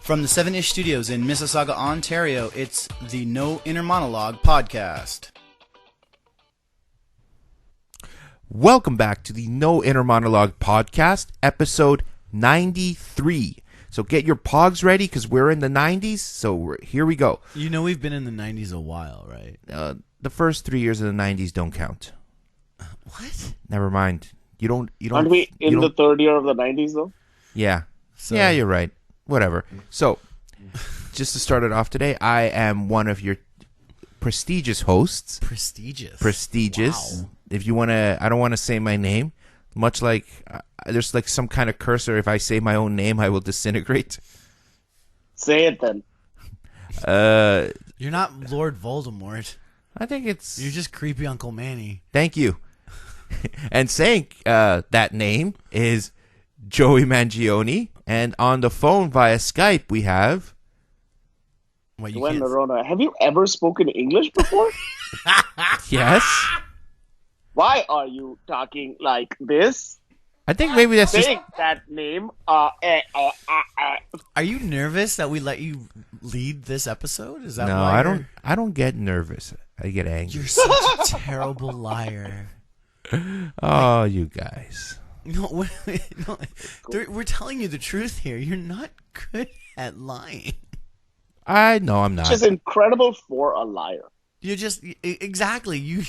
From the 7-ish Studios in Mississauga, Ontario, it's the No Inner Monologue podcast. Welcome back to the No Inner Monologue podcast, episode 93. So get your pogs ready because we're in the 90s, so here we go. You know we've been in the 90s a while, right? The first 3 years of the 90s don't count. What? Never mind. You don't. Aren't we in the third year of the 90s, though? Yeah. Yeah, you're right. Whatever. So, just to start it off today, I am one of your prestigious hosts. Prestigious. Wow. If you want to, I don't want to say my name. Much like there's like some kind of cursor. If I say my own name, I will disintegrate. Say it then. You're not Lord Voldemort. I think it's. You're just creepy Uncle Manny. Thank you. And saying that name is Joey Mangione, and on the phone via Skype we have. What, Gwen Nerona. Have you ever spoken English before? Yes. Why are you talking like this? I think maybe that's just. Saying that name. Are you nervous that we let you lead this episode? Is that No, why I don't get nervous. I get angry. You're such a terrible liar. Oh, you guys. No, no, we're telling you the truth here. You're not good at lying. I know I'm not. Which is incredible for a liar. You're just exactly you.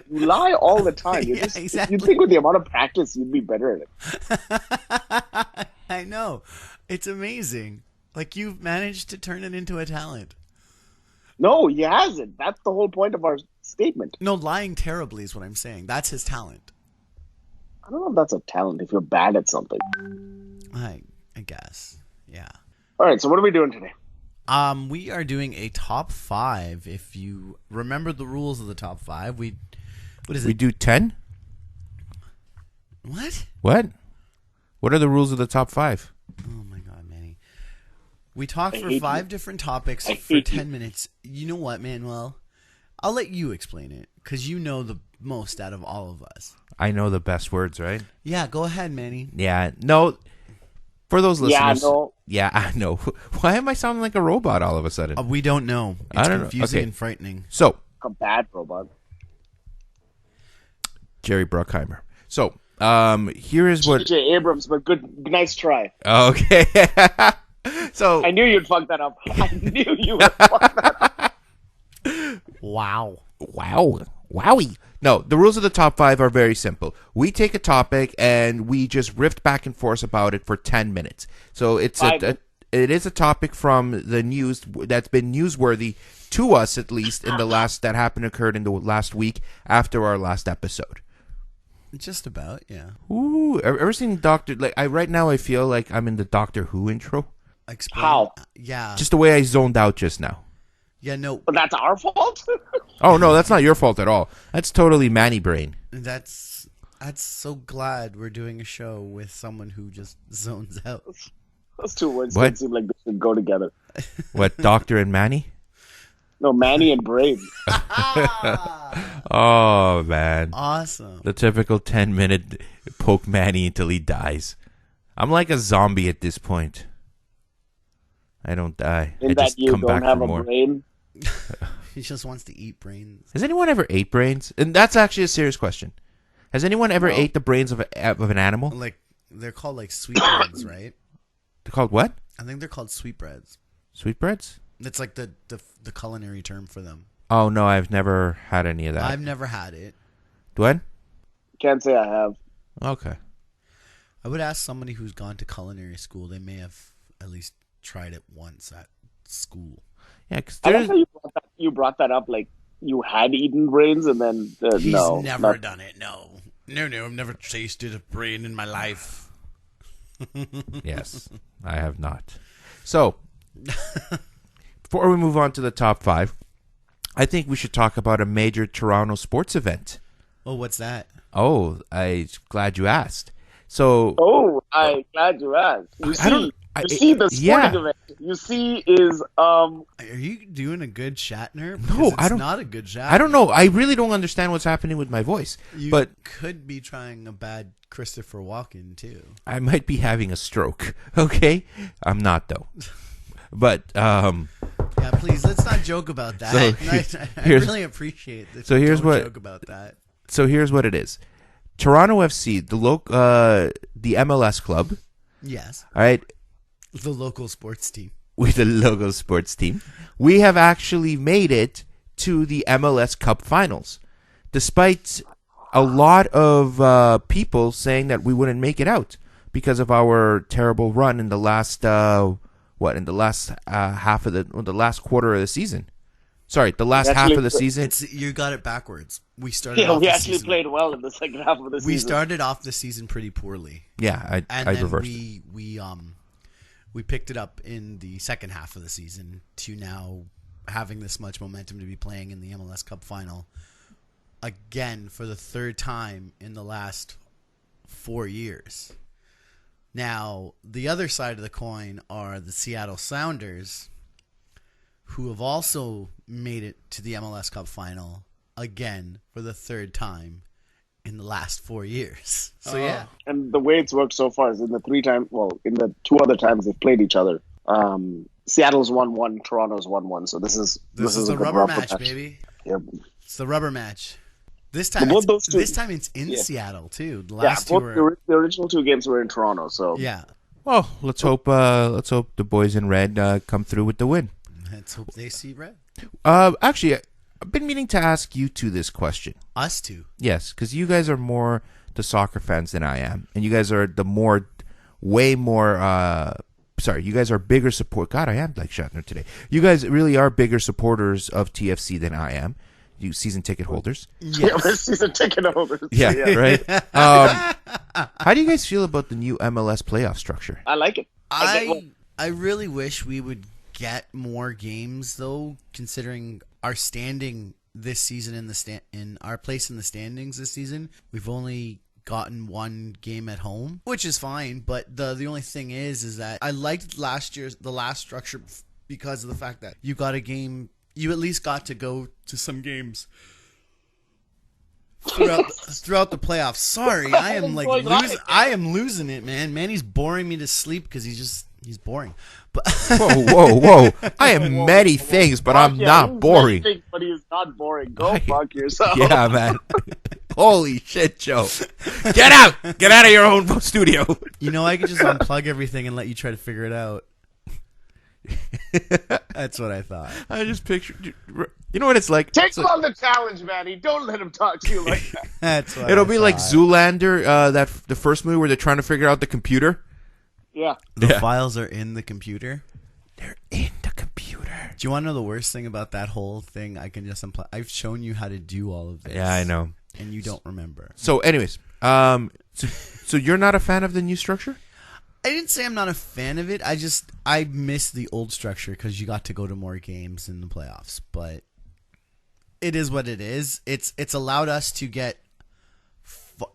You lie all the time. Yeah, exactly. You'd think with the amount of practice, you'd be better at it. I know. It's amazing. Like you've managed to turn it into a talent. No, he hasn't. That's the whole point of our statement. No, lying terribly is what I'm saying. That's his talent. I don't know if that's a talent if you're bad at something. I guess. Yeah. All right, so what are we doing today? We are doing a top 5. If you remember the rules of the top 5, what is it? We do 10? What? What? What are the rules of the top 5? Oh my God, Manny. We talk for 5 different topics I for hate 10 minutes. You know what, Manuel? I'll let you explain it because you know the most out of all of us. I know the best words, right? Yeah, go ahead, Manny. Yeah. No. For those listeners. Yeah, no. Yeah, I know. Why am I sounding like a robot all of a sudden? We don't know. It's I don't know. confusing Okay. and frightening. So, A bad robot. Jerry Bruckheimer. So, here is what. J.J. Abrams, but nice try. Okay. So. I knew you'd fuck that up. I knew you would fuck that up. Wow. Wowie. No, the rules of the top 5 are very simple. We take a topic and we just riff back and forth about it for 10 minutes. So it is a topic from the news that's been newsworthy to us, at least in the last occurred in the last week after our last episode. Just about, yeah. Ooh, ever seen Doctor? Like right now, I feel like I'm in the Doctor Who intro. Explain. How? Yeah. Just the way I zoned out just now. Yeah, no. But that's our fault? Oh no, that's not your fault at all. That's totally Manny brain. That's so glad we're doing a show with someone who just zones out. Those two words What? don't seem like they should go together. What, Doctor and Manny? No, Manny and Brain. Oh man. Awesome. The typical 10-minute poke Manny until he dies. I'm like a zombie at this point. I don't die. In I that just you come don't back have for a more. brain. He just wants to eat brains. Has anyone ever ate brains? And that's actually a serious question. Has anyone ever ate the brains of an animal? Like they're called like sweetbreads, right? They're called what? I think they're called sweetbreads. Sweetbreads? That's like the culinary term for them. Oh no, I've never had any of that. I've never had it. Dwayne? Can't say I have. Okay. I would ask somebody who's gone to culinary school. They may have at least tried it once at school. Yeah, because I there's... like how you brought that up like you had eaten brains and then He's no. never done it. No, I've never tasted a brain in my life. Yes, I have not. So, before we move on to the top 5, I think we should talk about a major Toronto sports event. Oh, what's that? Oh, I'm glad you asked. So, Oh, I'm glad you asked. You I don't. see, You see the sporting event. You see is Are you doing a good Shatner? No, I don't. Not a good Shatner. I don't know. I really don't understand what's happening with my voice. You could be trying a bad Christopher Walken too. I might be having a stroke. Okay, I'm not though. But yeah, please let's not joke about that. I really appreciate this. So here's what joke about that. So here's what it is. Toronto FC, the MLS club. Yes. All right. The local sports team. With the local sports team, we have actually made it to the MLS Cup Finals, despite a lot of people saying that we wouldn't make it out because of our terrible run in the last half of the last quarter of the season. Sorry, the last half of the season. You got it backwards. We started. Yeah, we actually played well in the second half of the season. We started off the season pretty poorly. Yeah, I reversed it. We picked it up in the second half of the season to now having this much momentum to be playing in the MLS Cup final again for the third time in the last 4 years. Now, the other side of the coin are the Seattle Sounders, who have also made it to the MLS Cup final again for the third time in the last 4 years. So yeah. And the way it's worked so far is in the the two other times they've played each other. Seattle's 1-1, Toronto's 1-1. So this is the rubber match, baby. Yep. It's the rubber match. This time it's in Seattle too. The last two were the original two games were in Toronto. So yeah. Well, let's hope the boys in red come through with the win. Let's hope they see red. Actually, I've been meaning to ask you two this question. Us two? Yes, because you guys are more the soccer fans than I am, and you guys are you guys are bigger support. God, I am like Shatner today. You guys really are bigger supporters of TFC than I am. You season ticket holders. Yes. Yeah, we're season ticket holders. Yeah, right. How do you guys feel about the new MLS playoff structure? I like it. I really wish we would get more games though, considering our standing this season in our place in the standings this season. We've only gotten one game at home, which is fine, but the only thing is that I liked the last structure because of the fact that you got a game, you at least got to go to some games throughout the playoffs. Sorry, I am losing it, man. Manny's boring me to sleep because he's boring. But whoa! I am many things, but I'm not boring. But he's not boring. Go fuck yourself. Yeah, man. Holy shit, Joe! Get out of your own studio. You know, I could just unplug everything and let you try to figure it out. That's what I thought. I just pictured. You know what it's like? Take on the challenge, Manny. Don't let him talk to you like that. That's what It'll be like Zoolander, the first movie where they're trying to figure out the computer. Yeah. The files are in the computer. They're in the computer. Do you want to know the worst thing about that whole thing? I can just unplug. I've shown you how to do all of this. Yeah, I know. And you don't remember. So, anyways, so you're not a fan of the new structure? I didn't say I'm not a fan of it. I miss the old structure because you got to go to more games in the playoffs. But it is what it is. It's allowed us to get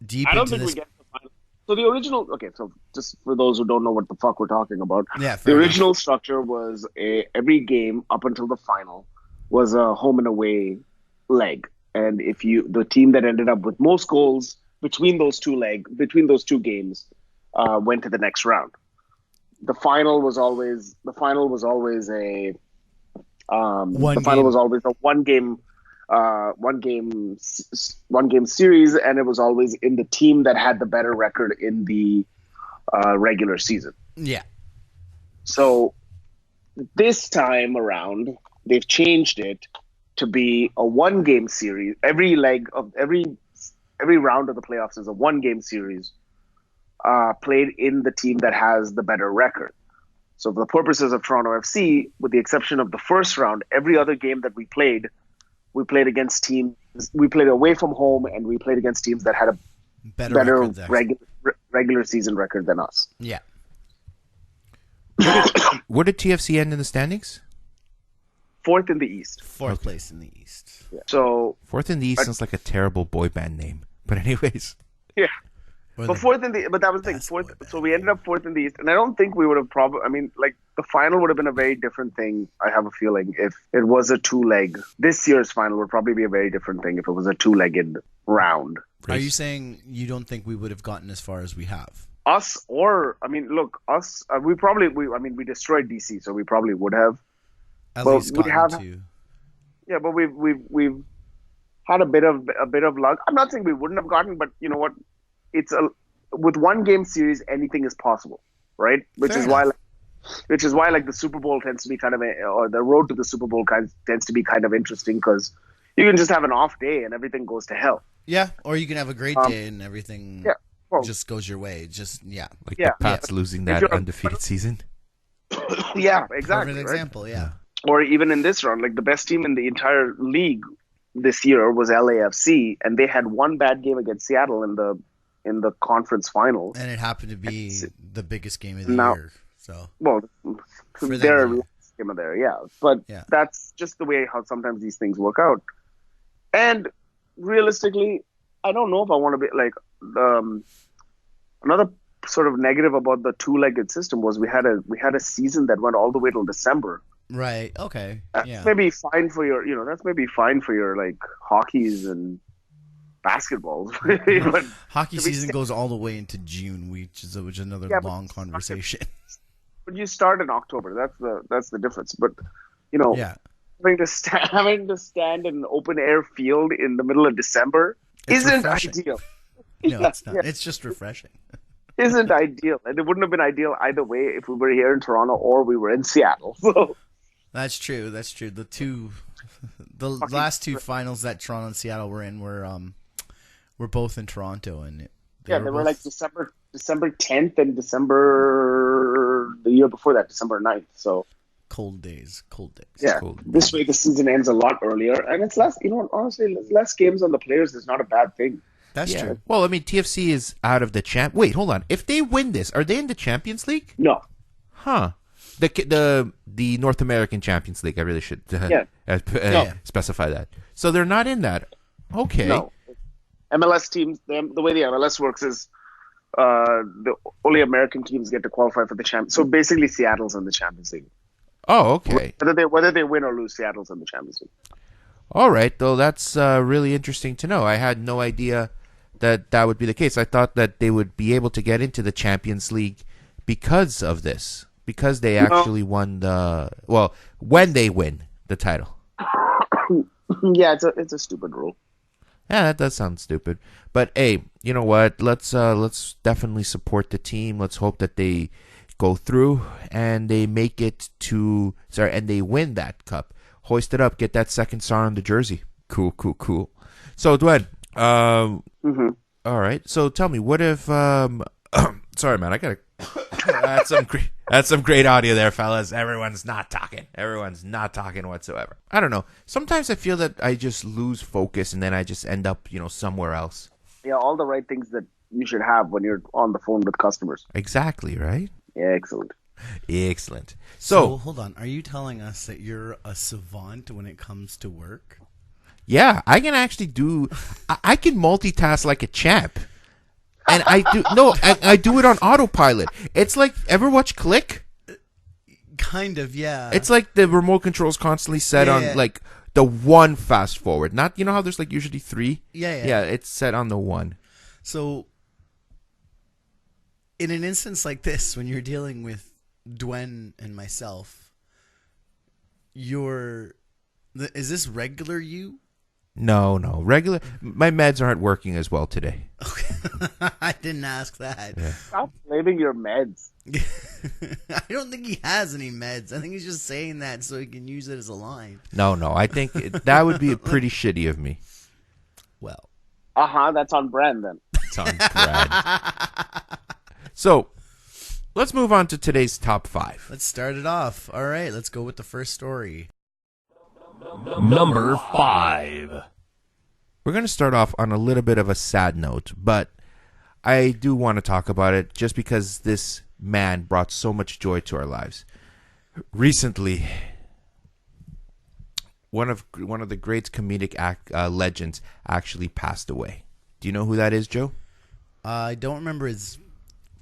deep into this. I don't think we get the final. So the original. Okay, so just for those who don't know what the fuck we're talking about. Yeah. The original structure was every game up until the final was a home and away leg, and the team that ended up with most goals between those two games. Went to the next round. The final was always a one game series, and it was always in the team that had the better record in the regular season. Yeah. So this time around, they've changed it to be a one game series. Every leg of every round of the playoffs is a one game series. Played in the team that has the better record. So for the purposes of Toronto FC, with the exception of the first round, every other game that we played against teams. We played away from home, and we played against teams that had a better regular season record than us. Yeah. Where did TFC end in the standings? Fourth in the East. Fourth place in the East. Yeah. So fourth in the East sounds like a terrible boy band name. But anyways. Yeah. But fourth in the, but that was the thing. Fourth, so we ended up fourth in the East, and I don't think we would have probably. I mean, like the final would have been a very different thing. I have a feeling if it was a two-leg, this year's final would probably be a very different thing if it was a two-legged round. Are you saying you don't think we would have gotten as far as we have? Us, or I mean, look, us. We destroyed DC, so we probably would have. At least gotten to. Yeah, but we've had a bit of luck. I'm not saying we wouldn't have gotten, but you know what? With one game series, anything is possible, right? Which is why like the Super Bowl tends to be kind of or the road to the Super Bowl tends to be kind of interesting because you can just have an off day and everything goes to hell. Yeah, or you can have a great day and everything just goes your way. Like the Pats losing that undefeated season. Yeah, exactly. Perfect example, yeah. Or even in this round, like the best team in the entire league this year was LAFC, and they had one bad game against Seattle in the conference finals, and it happened to be the biggest game of the year. So, well, their game of there, but that's just the way how sometimes these things work out. And realistically, I don't know if I want to be like another sort of negative about the two-legged system was we had a season that went all the way till December. Right. Okay. That's maybe fine for your, that's maybe fine for your like hockeys and basketballs. But hockey season goes all the way into June, which is another long conversation. But you start in October. That's the difference. But having to stand in an open air field in the middle of December isn't ideal. No, it's not. It's just refreshing. Isn't ideal, and it wouldn't have been ideal either way if we were here in Toronto or we were in Seattle. So. That's true. The last two finals that Toronto and Seattle were in were both in Toronto, and they were like December 10th and December the year before that, December 9th. So cold days. Yeah, this way the season ends a lot earlier, and it's less. Honestly, less games on the players is not a bad thing. That's true. Well, I mean, TFC is out of the champ. Wait, hold on. If they win this, are they in the Champions League? No. Huh. The North American Champions League. I really should specify that. So they're not in that. Okay. No. MLS teams. The way the MLS works is the only American teams get to qualify for the champ. So basically, Seattle's in the Champions League. Oh, okay. Whether they win or lose, Seattle's in the Champions League. All right, though that's really interesting to know. I had no idea that would be the case. I thought that they would be able to get into the Champions League because of this. Because they actually won when they win the title. Yeah, it's a stupid rule. Yeah, that does sound stupid. But hey, you know what? Let's definitely support the team. Let's hope that they go through and they make it and they win that cup. Hoist it up, get that second star on the jersey. Cool. So Dwayne, all right. So tell me, what if sorry man, I gotta that's some great audio there, fellas. Everyone's not talking whatsoever. I don't know. Sometimes I feel that I just lose focus and then I just end up, somewhere else. Yeah, all the right things that you should have when you're on the phone with customers. Exactly, right? Yeah, excellent. So hold on. Are you telling us that you're a savant when it comes to work? Yeah, I can actually I can multitask like a champ. And I do it on autopilot. It's like, ever watch Click? Kind of, yeah. It's like the remote control is constantly set on like the one fast forward. Not, how there's like usually three? Yeah. Yeah, it's set on the one. So, in an instance like this, when you're dealing with Dwen and myself, is this regular you? No. Regular. My meds aren't working as well today. Okay. I didn't ask that. Yeah. Stop blaming your meds. I don't think he has any meds. I think he's just saying that so he can use it as a line. No. I think that would be pretty shitty of me. Well. That's on brand then. It's on brand. So, let's move on to today's top 5. Let's start it off. All right, let's go with the first story. Number 5. We're going to start off on a little bit of a sad note, but I do want to talk about it just because this man brought so much joy to our lives. Recently, one of the great comedic legends actually passed away. Do you know who that is, Joe? I don't remember his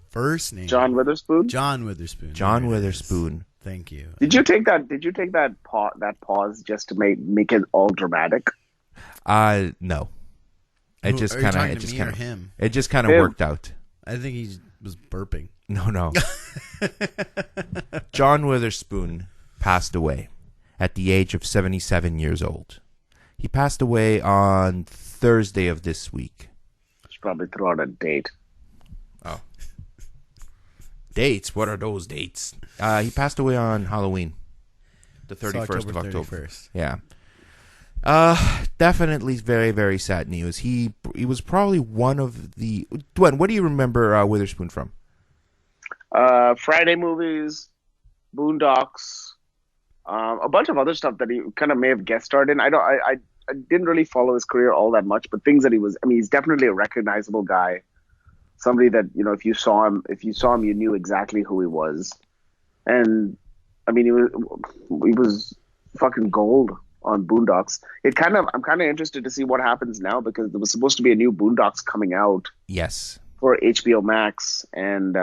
first name. John Witherspoon. John Witherspoon. John There it is. Witherspoon. Thank you. Did you take that pause just to make it all dramatic? No. It Who- just are you kind talking of to it just me or kind of him? it just kind of Him. worked out. I think he was burping. No. John Witherspoon passed away at the age of 77 years old. He passed away on Thursday of this week. Should probably throw out a date. Oh. Dates? What are those dates? He passed away on Halloween, the 31st of October. 31st. Yeah. Definitely very, very sad news. He was probably one of the... Dwayne, what do you remember Witherspoon from? Friday movies, Boondocks, a bunch of other stuff that he kind of may have guest starred in. I didn't really follow his career all that much, but things that he was. I mean, he's definitely a recognizable guy. Somebody that, you know, if you saw him, you knew exactly who he was. And I mean, he was fucking gold on Boondocks. I'm kind of interested to see what happens now, because there was supposed to be a new Boondocks coming out. Yes. For HBO Max, and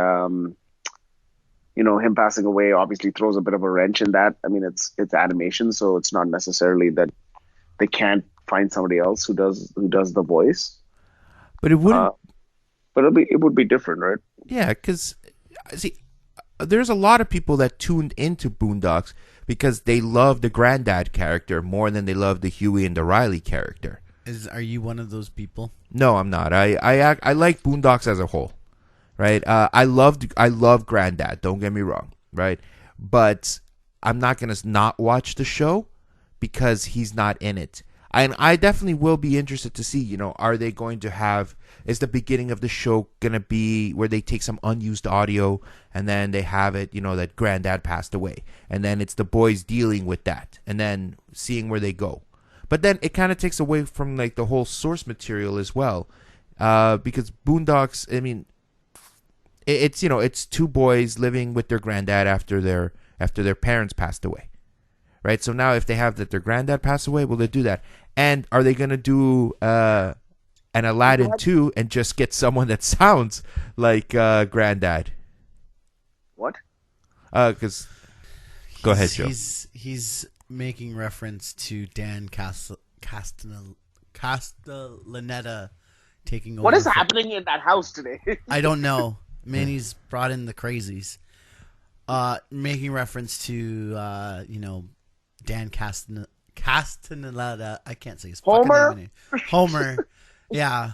him passing away obviously throws a bit of a wrench in that. I mean, it's animation, so it's not necessarily that they can't find somebody else who does the voice. But it wouldn't. But it would be different, right? Yeah, because see, there's a lot of people that tuned into Boondocks because they love the granddad character more than they love the Huey and the Riley character. Are you one of those people? No, I'm not. I like Boondocks as a whole, right? I love Granddad. Don't get me wrong, right? But I'm not gonna not watch the show because he's not in it. And I definitely will be interested to see, you know, are they going to have? Is the beginning of the show gonna be where they take some unused audio and then they have it, you know, that Granddad passed away, and then it's the boys dealing with that and then seeing where they go. But then it kind of takes away from like the whole source material as well, because Boondocks. I mean, it's two boys living with their granddad after their parents passed away, right? So now if they have that their granddad passed away, will they do that? And are they gonna do an Aladdin 2 and just get someone that sounds like Granddad? What? Because go ahead, Joe. He's making reference to Dan Castellaneta taking over. What is happening in that house today? I don't know. Manny's brought in the crazies. Making reference to Dan Castellaneta. I can't say his Homer? fucking name. Homer. Yeah.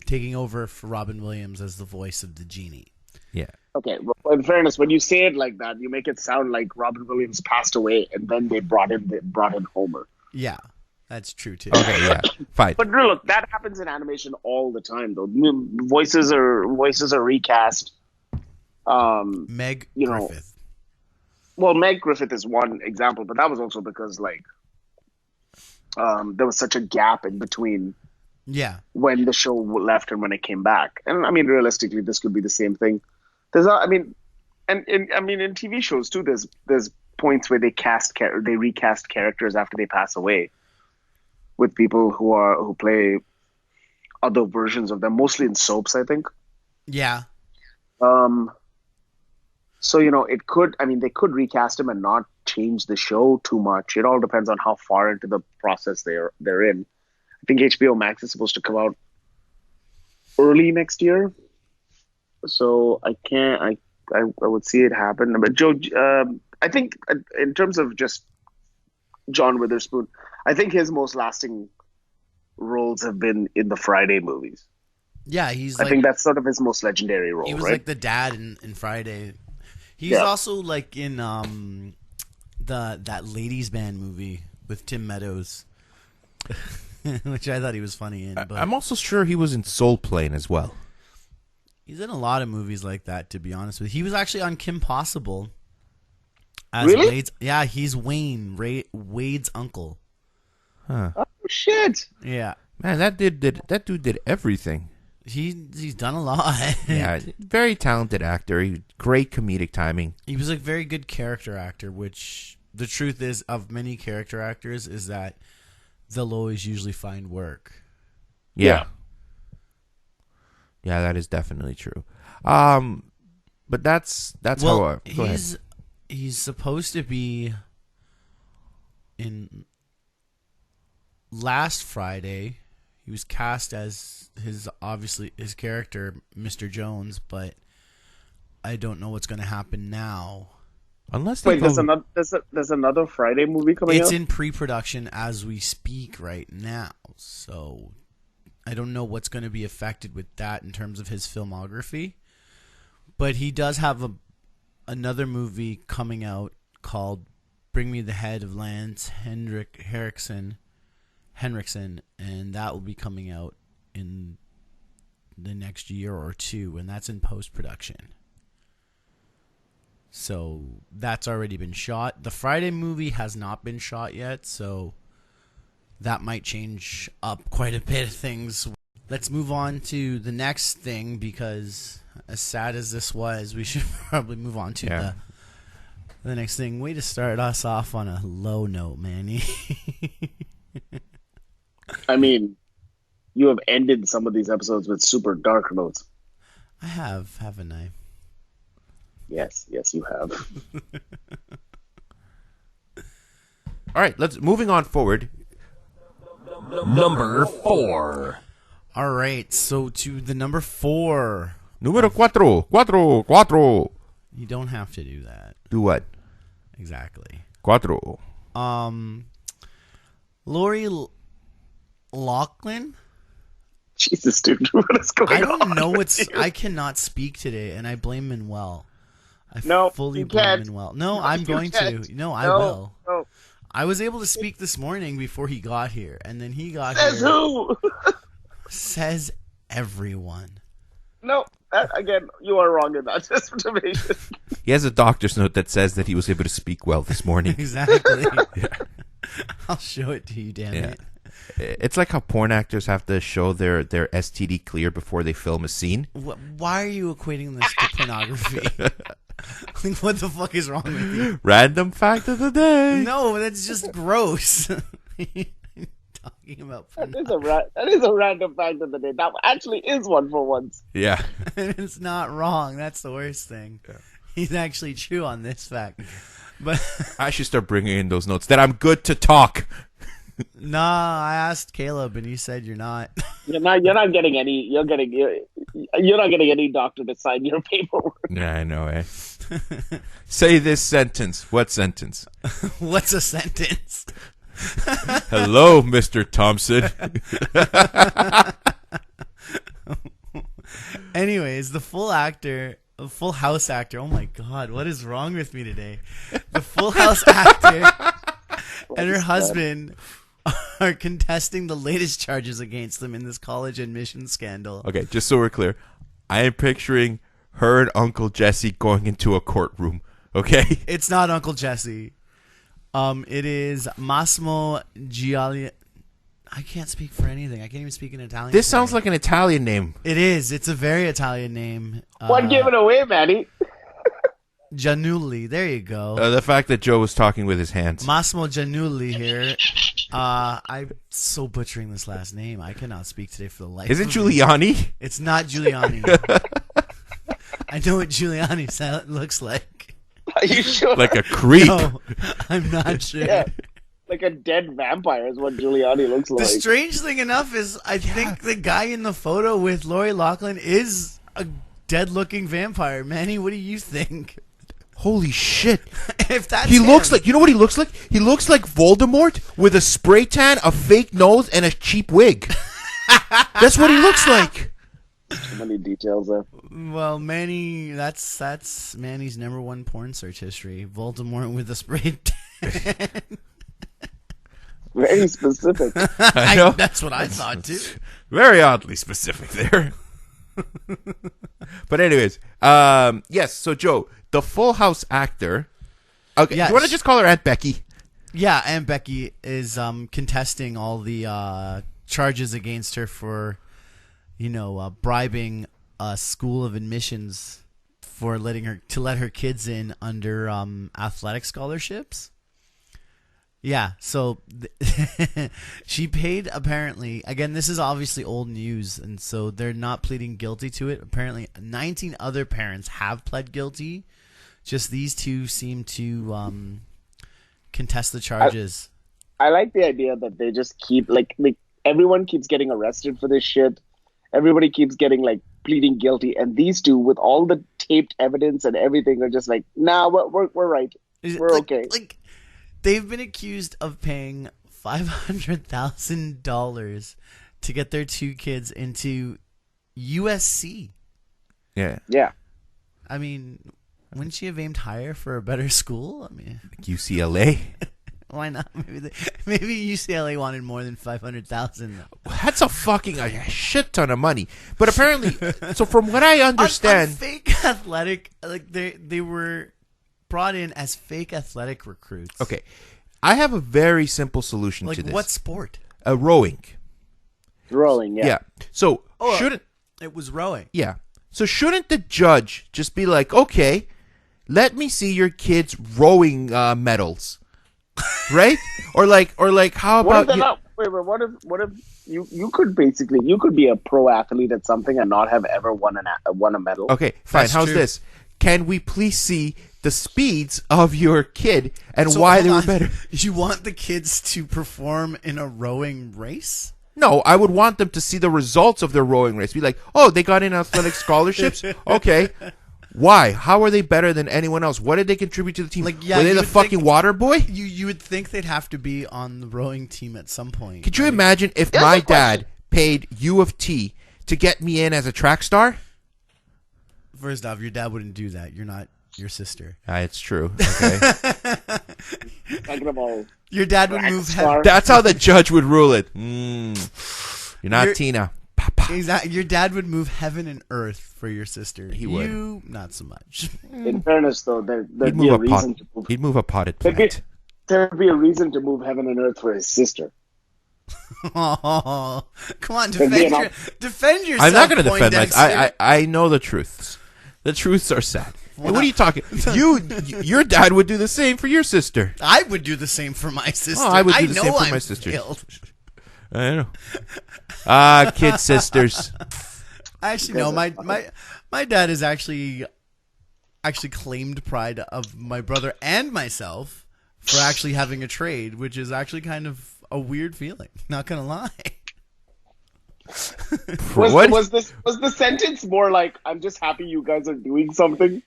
Taking over for Robin Williams as the voice of the genie. Yeah. Okay, well, in fairness, when you say it like that, you make it sound like Robin Williams passed away and then they brought in Homer. Yeah, that's true too. Okay. Yeah. Fine. But look, that happens in animation all the time, though. Voices are recast. Meg know, Griffith. Well, Meg Griffith is one example, but that was also because there was such a gap in between. Yeah. When the show left and when it came back, and I mean, realistically, this could be the same thing. In TV shows too, there's points where they recast characters after they pass away, with people who play other versions of them, mostly in soaps, I think. Yeah. So they could recast him and not change the show too much. It all depends on how far into the process they're in. I think HBO Max is supposed to come out early next year, so I would see it happen. But Joe, I think in terms of just John Witherspoon, I think his most lasting roles have been in the Friday movies. Yeah, I think that's sort of his most legendary role. He was right? like the dad in Friday. He's Yeah. also like in that Ladies Band movie with Tim Meadows, which I thought he was funny in. But I'm also sure he was in Soul Plane as well. he's in a lot of movies like that, to be honest with you. He was actually on Kim Possible. As Really? Wade's, yeah, he's Wayne, Wade's uncle. Huh. Oh shit! Yeah. Man, that dude did everything. He's done a lot. Yeah, very talented actor. Great comedic timing. He was a very good character actor, which the truth is of many character actors is that they'll always usually find work. Yeah. Yeah, that is definitely true. But that's how. Go ahead. He's supposed to be in last Friday. He was cast as his character, Mr. Jones, but I don't know what's going to happen now. Unless there's another Friday movie coming out? It's in pre-production as we speak right now, so I don't know what's going to be affected with that in terms of his filmography. But he does have another movie coming out called Bring Me the Head of Lance Henriksen, and that will be coming out in the next year or two, and that's in post-production. So that's already been shot. The Friday movie has not been shot yet, so that might change up quite a bit of things. Let's move on to the next thing, because as sad as this was, we should probably move on to the next thing. Way to start us off on a low note, Manny. I mean, you have ended some of these episodes with super dark notes. I have, haven't I? Yes, you have. All right, moving on forward. Number 4. All right, so to the number 4. Número cuatro. You don't have to do that. Do what? Exactly. Cuatro. Lori Loughlin? Jesus, dude, what is going on? I don't know I cannot speak today, and I blame Manuel. I fully blame Manuel. No, I'm going to. No, I will. No. I was able to speak this morning before he got here, and then he got Says here. who? Says everyone. No, again, you are wrong in that estimation. He has a doctor's note that says that he was able to speak well this morning. Exactly. I'll show it to you, damn it. It's like how porn actors have to show their STD clear before they film a scene. Why are you equating this to pornography? Like, what the fuck is wrong with you? Random fact of the day. No, that's just gross. Talking about that is a random fact of the day. That actually is one for once. Yeah. It's not wrong. That's the worst thing. Yeah. He's actually true on this fact. But I should start bringing in those notes that I'm good to talk. Nah, I asked Caleb and he said you're not. You're not getting any. You're not getting any doctor to sign your paperwork. Yeah, I know, eh? Say this sentence. What sentence? What's a sentence? Hello, Mr. Thompson. Anyways, the Full House actor. Oh my God, what is wrong with me today? The Full House actor and her husband are contesting the latest charges against them in this college admissions scandal. Okay, just so we're clear, I am picturing her and Uncle Jesse going into a courtroom. Okay, it's not Uncle Jesse. It is Massimo Gialia. I can't speak for anything. I can't even speak in Italian. This sounds like an Italian name. It is. It's a very Italian name. What gave it away, Manny? Giannulli. There you go. The fact that Joe was talking with his hands. Massimo Giannulli here. I'm so butchering this last name. I cannot speak today for the life Is it of Giuliani? Me. It's not Giuliani. I know what Giuliani looks like. Are you sure? Like a creep. No, I'm not sure. Yeah. Like a dead vampire is what Giuliani looks like. The strange thing enough is I think the guy in the photo with Lori Loughlin is a dead-looking vampire. Manny, what do you think? Holy shit. If that's He him. looks like, you know what he looks like? He looks like Voldemort with a spray tan, a fake nose, and a cheap wig. That's what he looks like. Too many details there. Well, Manny, that's Manny's number one porn search history. Voldemort with a spray tan. Very specific. I know. That's what I thought too. Very oddly specific there. But anyways, yes, so Joe, the Full House actor. Okay, yes. Do you want to just call her Aunt Becky? Yeah, Aunt Becky is contesting all the charges against her for, bribing a school of admissions for let her kids in under athletic scholarships. Yeah, so she paid, apparently, again, this is obviously old news, and so they're not pleading guilty to it. Apparently, 19 other parents have pled guilty. Just these two seem to contest the charges. I like the idea that they just keep, like everyone keeps getting arrested for this shit. Everybody keeps getting, like, pleading guilty, and these two, with all the taped evidence and everything, are just like, nah, we're right. We're okay. Like, they've been accused of paying $500,000 to get their two kids into USC. Yeah. Yeah. I mean, wouldn't she have aimed higher for a better school? I mean, UCLA. why not? Maybe UCLA wanted more than $500,000. That's a shit ton of money. But apparently, so from what I understand, on fake athletic, like they were brought in as fake athletic recruits. Okay, I have a very simple solution to this. Like what sport? Rowing. Rowing, yeah. Yeah. So shouldn't it was rowing? Yeah. So shouldn't the judge just be like, okay, let me see your kids' rowing medals, right? or like, how about what if you could be a pro athlete at something and not have ever won a medal? Okay, fine. That's How's true. this? Can we please see the speeds of your kid and So, why hold they were on. better? You want the kids to perform in a rowing race? No, I would want them to see the results of their rowing race. Be like, oh, they got in athletic scholarships? Okay. Why? How are they better than anyone else? What did they contribute to the team? Like, yeah, were they you the would fucking think- water boy? You would think they'd have to be on the rowing team at some point. Could you right? imagine if Here's my a question. dad paid U of T to get me in as a track star? First off, your dad wouldn't do that. You're not your sister. It's true. Okay. Talking about Your dad would track move star. That's how the judge would rule it. You're not You're- Tina. Papa. Exactly. Your dad would move heaven and earth for your sister. He would. You, not so much. In fairness, though, there'd He'd be move a a pot. reason to move. He'd move a potted There'd plant. There'd be a reason to move heaven and earth for his sister. Oh, come on, There'd be defend yourself. I'm not going to defend Poindexter. myself. I know the truths. The truths are sad. What are you talking? Your dad would do the same for your sister. I would do the same for my sister. Oh, I would do the know same for I'm my sister. failed. I know. Kid sisters. Actually, no. My dad is actually claimed pride of my brother and myself for actually having a trade, which is actually kind of a weird feeling. Not gonna lie. Was the sentence more like, "I'm just happy you guys are doing something"?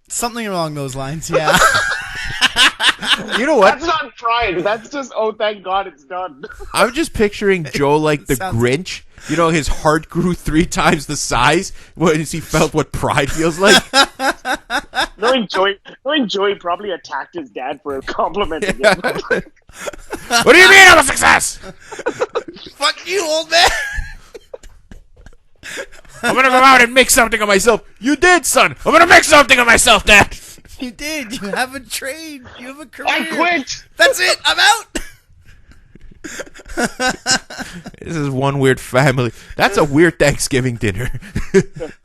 Something along those lines. Yeah. You know what? That's not pride. That's just, oh, thank God it's done. I'm just picturing Joe like the Sounds- Grinch. You know, his heart grew 3 times the size once he felt what pride feels like. knowing Joey probably attacked his dad for complimenting him. What do you mean I'm a success? Fuck you, old man. I'm gonna go out and make something of myself. You did, son. I'm gonna make something of myself, Dad. You did. You have a trade. You have a career. I quit. That's it. I'm out. This is one weird family. That's a weird Thanksgiving dinner.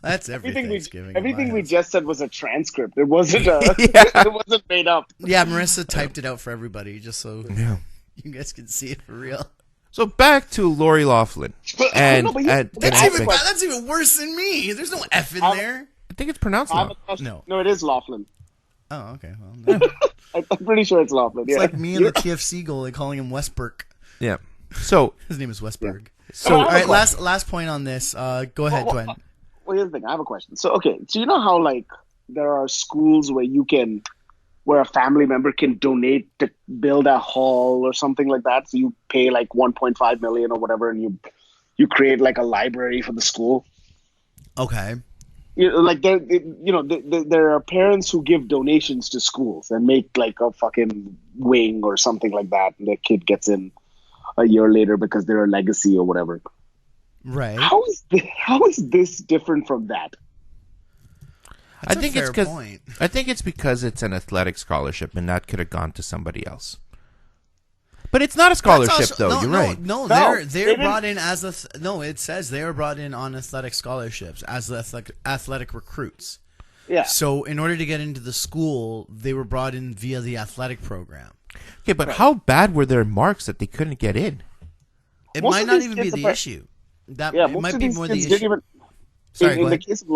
That's every Thanksgiving. in Everything my we house. just said was a transcript. It wasn't Yeah. it wasn't made up. Yeah, Marissa typed it out for everybody just so Yeah. you guys can see it for real. So back to Lori Loughlin. And, No, but you- and That's and- even worse than me. There's no F in I'm- there. I think it's pronounced I have now. a question. No. No, it is Laughlin. Oh, okay. Well, no. I'm pretty sure it's Laughlin. It's Yeah. like me and the TFC goalie calling him Westbrook. Yeah. So His name is Westberg. so All right, last point on this. Go ahead, Well, Gwen. Well, here's the thing. I have a question. So, okay, so you know how like there are schools where a family member can donate to build a hall or something like that. So you pay like 1.5 million or whatever, and you create like a library for the school. Okay. Like there are parents who give donations to schools and make like a fucking wing or something like that, and their kid gets in a year later because they're a legacy or whatever. Right. How is this different from that? That's I think a it's fair because point. I think it's because it's an athletic scholarship, and that could have gone to somebody else. But it's not a scholarship, That's also- though. You're right. No, No, they're they brought in as it says they are brought in on athletic scholarships as athletic recruits. Yeah. So in order to get into the school, they were brought in via the athletic program. Okay, but how bad were their marks that they couldn't get in? It Most might of not these even be kids the are- issue. That Yeah, it most might of be these more the kids issue. didn't even. Sorry, in go the ahead. case of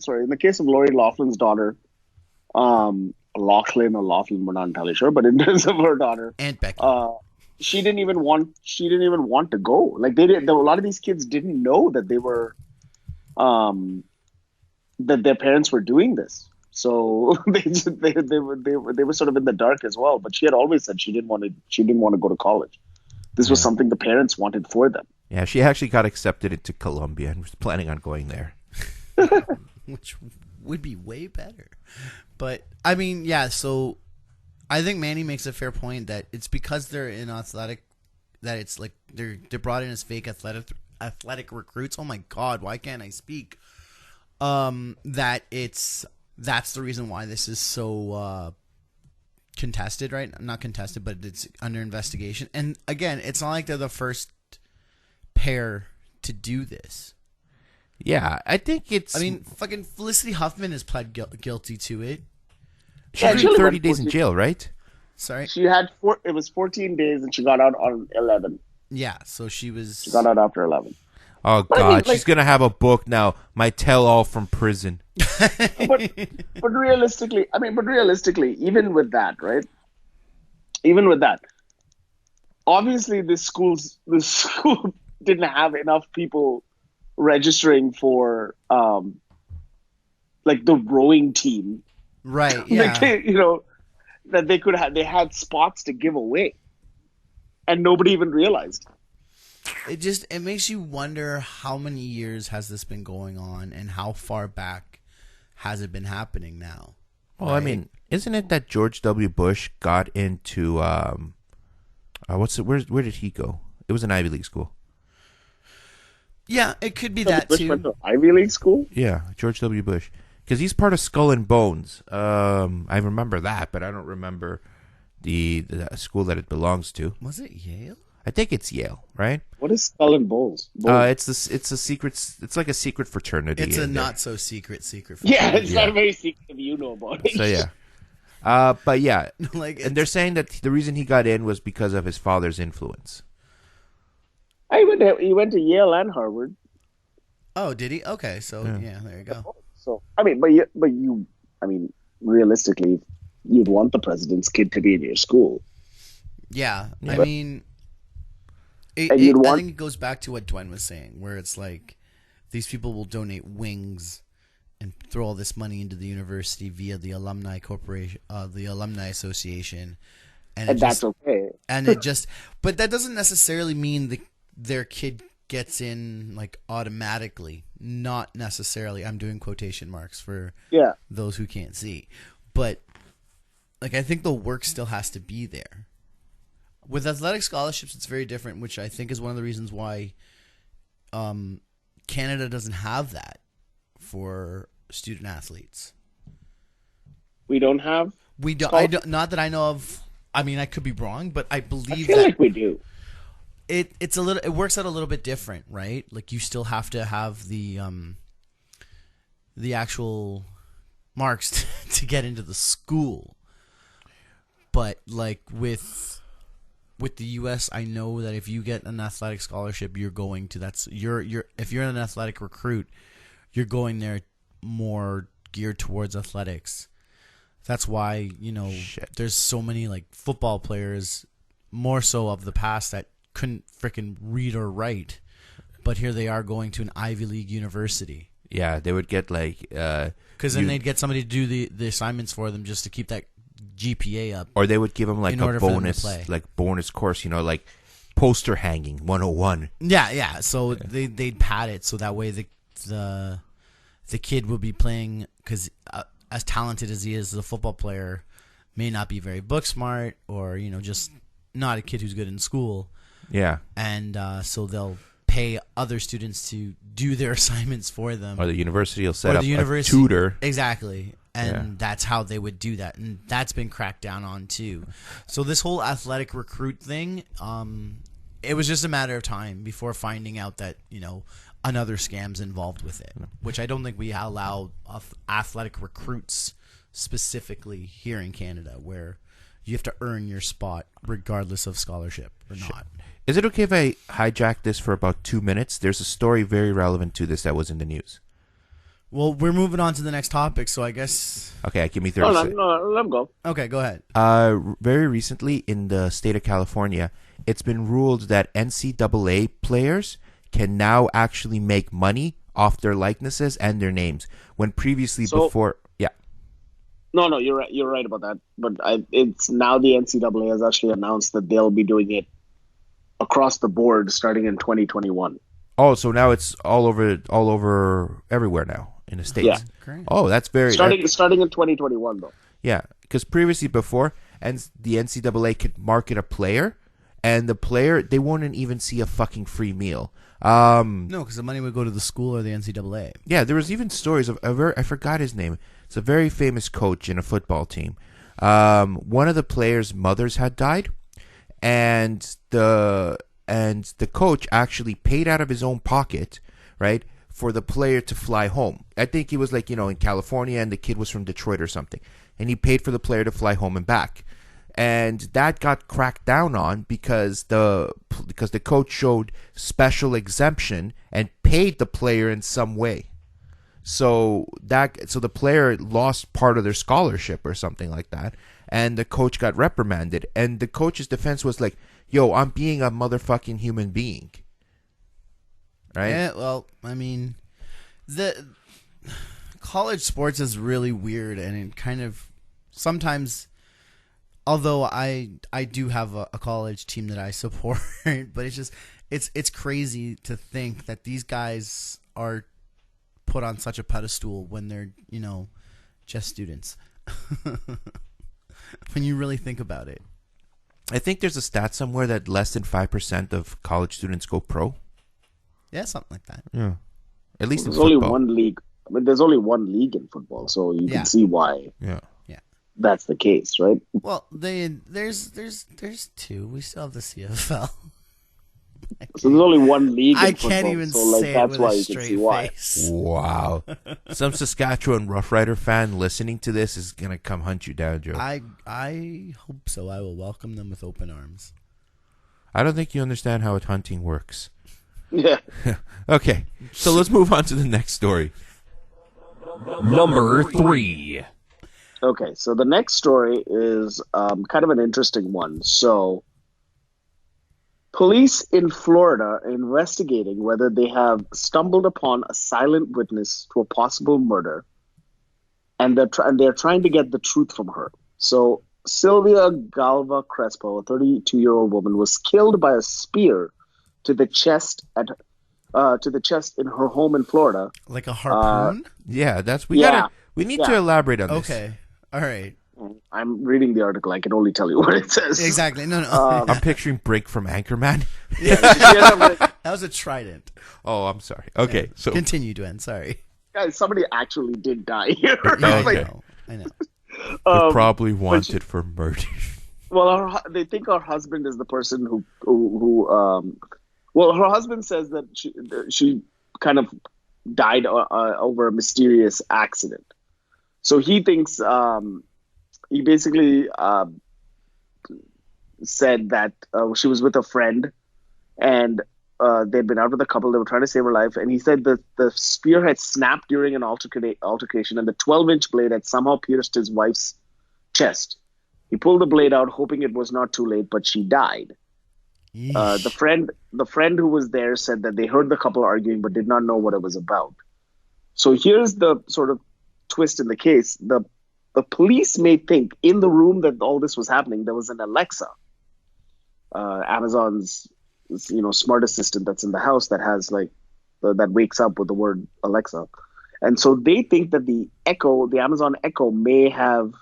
in the case of Lori Laughlin's daughter, Laughlin or Laughlin, we're not entirely sure, but in terms of her daughter, Aunt Becky. she didn't even want to go. Like they did. A lot of these kids didn't know that they were, that their parents were doing this. So they were sort of in the dark as well. But she had always said she didn't want to go to college. This was something the parents wanted for them. Yeah, she actually got accepted into Columbia and was planning on going there. Which would be way better. But I mean, yeah, so I think Manny makes a fair point that it's because they're in athletic that it's like they're brought in as fake athletic recruits. Oh my god, why can't I speak? That's the reason why this is so contested, right? Not contested, but it's under investigation. And again, it's not like they're the first pair to do this. Yeah, I think it's... I mean, fucking Felicity Huffman has pled guilty to it. she's doing actually 30 went days in 14 jail, right? Sorry? She had it was 14 days, and she got out on 11. Yeah, so she was... She got out after 11. Oh, But I God, mean, like- she's going to have a book now, My Tell-All from Prison. But realistically, even with that, right? Even with that, obviously the school didn't have enough people registering for like the rowing team. Right, yeah. That they could have. They had spots to give away, and nobody even realized. It makes you wonder how many years has this been going on and how far back has it been happening now? Well, I mean, isn't it that George W. Bush got into where did he go? It was an Ivy League school. Yeah, it could be that Bush too. went to Ivy League school. Yeah, George W. Bush. Because he's part of Skull and Bones. I remember that, but I don't remember the school that it belongs to. Was it Yale? I think it's Yale, right? What is Skull and Bones? It's a secret. It's like a secret fraternity. It's a in there. not so secret. Yeah, it's Yeah. not very secret if you know about it. So yeah. But yeah, Like, and they're saying that the reason he got in was because of his father's influence. He went to Yale and Harvard. oh, did he? Okay, so yeah, there you go. So I mean, realistically, you'd want the president's kid to be in your school. Yeah, I Yeah. mean, And you'd I want- think it goes back to what Dwayne was saying, where it's like these people will donate wings and throw all this money into the university via the alumni corporation, the alumni association, And that's okay. and it just, but that doesn't necessarily mean their kid gets in like automatically. Not necessarily. I'm doing quotation marks for Yeah. those who can't see, but like I think the work still has to be there. With athletic scholarships, it's very different, which I think is one of the reasons why Canada doesn't have that for student athletes. We don't have. We don't. I don't. Not that I know of. I mean, I could be wrong, but I I believe feel that like we do. it's a little. It works out a little bit different, right? Like you still have to have the actual marks to get into the school, but like with the U.S., I know that if you get an athletic scholarship, you're going to if you're an athletic recruit, you're going there more geared towards athletics. That's why there's so many like football players, more so of the past, that couldn't frickin' read or write, but here they are going to an Ivy League university. Yeah, they would get like Because then they'd get somebody to do the assignments for them just to keep that GPA up. or they would give them like In a order for them to bonus, play. like bonus course, like poster hanging 101. Yeah. So they'd pad it so that way the kid would be playing, because as talented as he is as a football player, may not be very book smart, or just not a kid who's good in school. Yeah, And so they'll pay other students to do their assignments for them. or the university will set Or up the university- a tutor. Exactly. And Yeah. that's how they would do that. And that's been cracked down on too. So this whole athletic recruit thing, it was just a matter of time before finding out that, another scam's involved with it, which I don't think we allow athletic recruits specifically here in Canada, where you have to earn your spot regardless of scholarship or not. Is it okay if I hijack this for about 2 minutes? There's a story very relevant to this that was in the news. Well, we're moving on to the next topic, so I guess... Okay, give me 30 seconds. No, let him go. Okay, go ahead. Very recently in the state of California, it's been ruled that NCAA players can now actually make money off their likenesses and their names. When previously before... Yeah. No, you're right. You're right about that. But it's now the NCAA has actually announced that they'll be doing it across the board starting in 2021. Oh, so now it's all over everywhere now in the States. Yeah. Great. Oh, that's very... Starting in 2021, though. Yeah, because previously before, and the NCAA could market a player, and the player, they wouldn't even see a fucking free meal. No, because the money would go to the school or the NCAA. Yeah, there was even stories of I forgot his name. It's a very famous coach in a football team. One of the players' mothers had died, and the coach actually paid out of his own pocket, right, for the player to fly home. I think he was like, in California, and the kid was from Detroit or something, and he paid for the player to fly home and back. And that got cracked down on because the coach showed special exemption and paid the player in some way. So the player lost part of their scholarship or something like that, and the coach got reprimanded. And the coach's defense was like, "Yo, I'm being a motherfucking human being." Right? Yeah, well, I mean, the college sports is really weird, and it kind of sometimes. Although I do have a college team that I support, but it's crazy to think that these guys are put on such a pedestal when they're just students. When you really think about it, I think there's a stat somewhere that less than 5% of college students go pro. Yeah, something like that. Yeah, at least there's in only football. one league. I mean, there's only one league in football, so you can see why. Yeah. That's the case, right? Well, there's two. We still have the CFL. So there's only one league in I football. can't even so, say that's it with why a you can straight see why. face. Wow. Some Saskatchewan Rough Rider fan listening to this is going to come hunt you down, Joe. I hope so. I will welcome them with open arms. I don't think you understand how hunting works. Yeah. Okay, so let's move on to the next story. Number 3. Okay, so the next story is kind of an interesting one. So, police in Florida are investigating whether they have stumbled upon a silent witness to a possible murder, and they're trying to get the truth from her. So, Sylvia Galva Crespo, a 32-year-old woman, was killed by a spear to the chest in her home in Florida. Like a harpoon? Yeah, we need to Yeah. elaborate on this. Okay. All right. I'm reading the article. I can only tell you what it says. Exactly. No. I'm picturing Break from Anchorman. That was a trident. Oh, I'm sorry. Okay, so Continue, Dwayne. Sorry. Guys, somebody actually did die here. Okay. I know. they're probably wanted for murder. Well, they think her husband is the person who her husband says that she kind of died over a mysterious accident. So he thinks he basically said that she was with a friend, and they'd been out with a couple. They were trying to save her life, and he said that the spear had snapped during an altercation, and the 12-inch blade had somehow pierced his wife's chest. He pulled the blade out, hoping it was not too late, but she died. The friend who was there said that they heard the couple arguing, but did not know what it was about. So here's the sort of twist in the case. The police may think in the room that all this was happening, there was an Alexa, Amazon's smart assistant that's in the house that has that wakes up with the word Alexa, and so they think that the Amazon Echo may have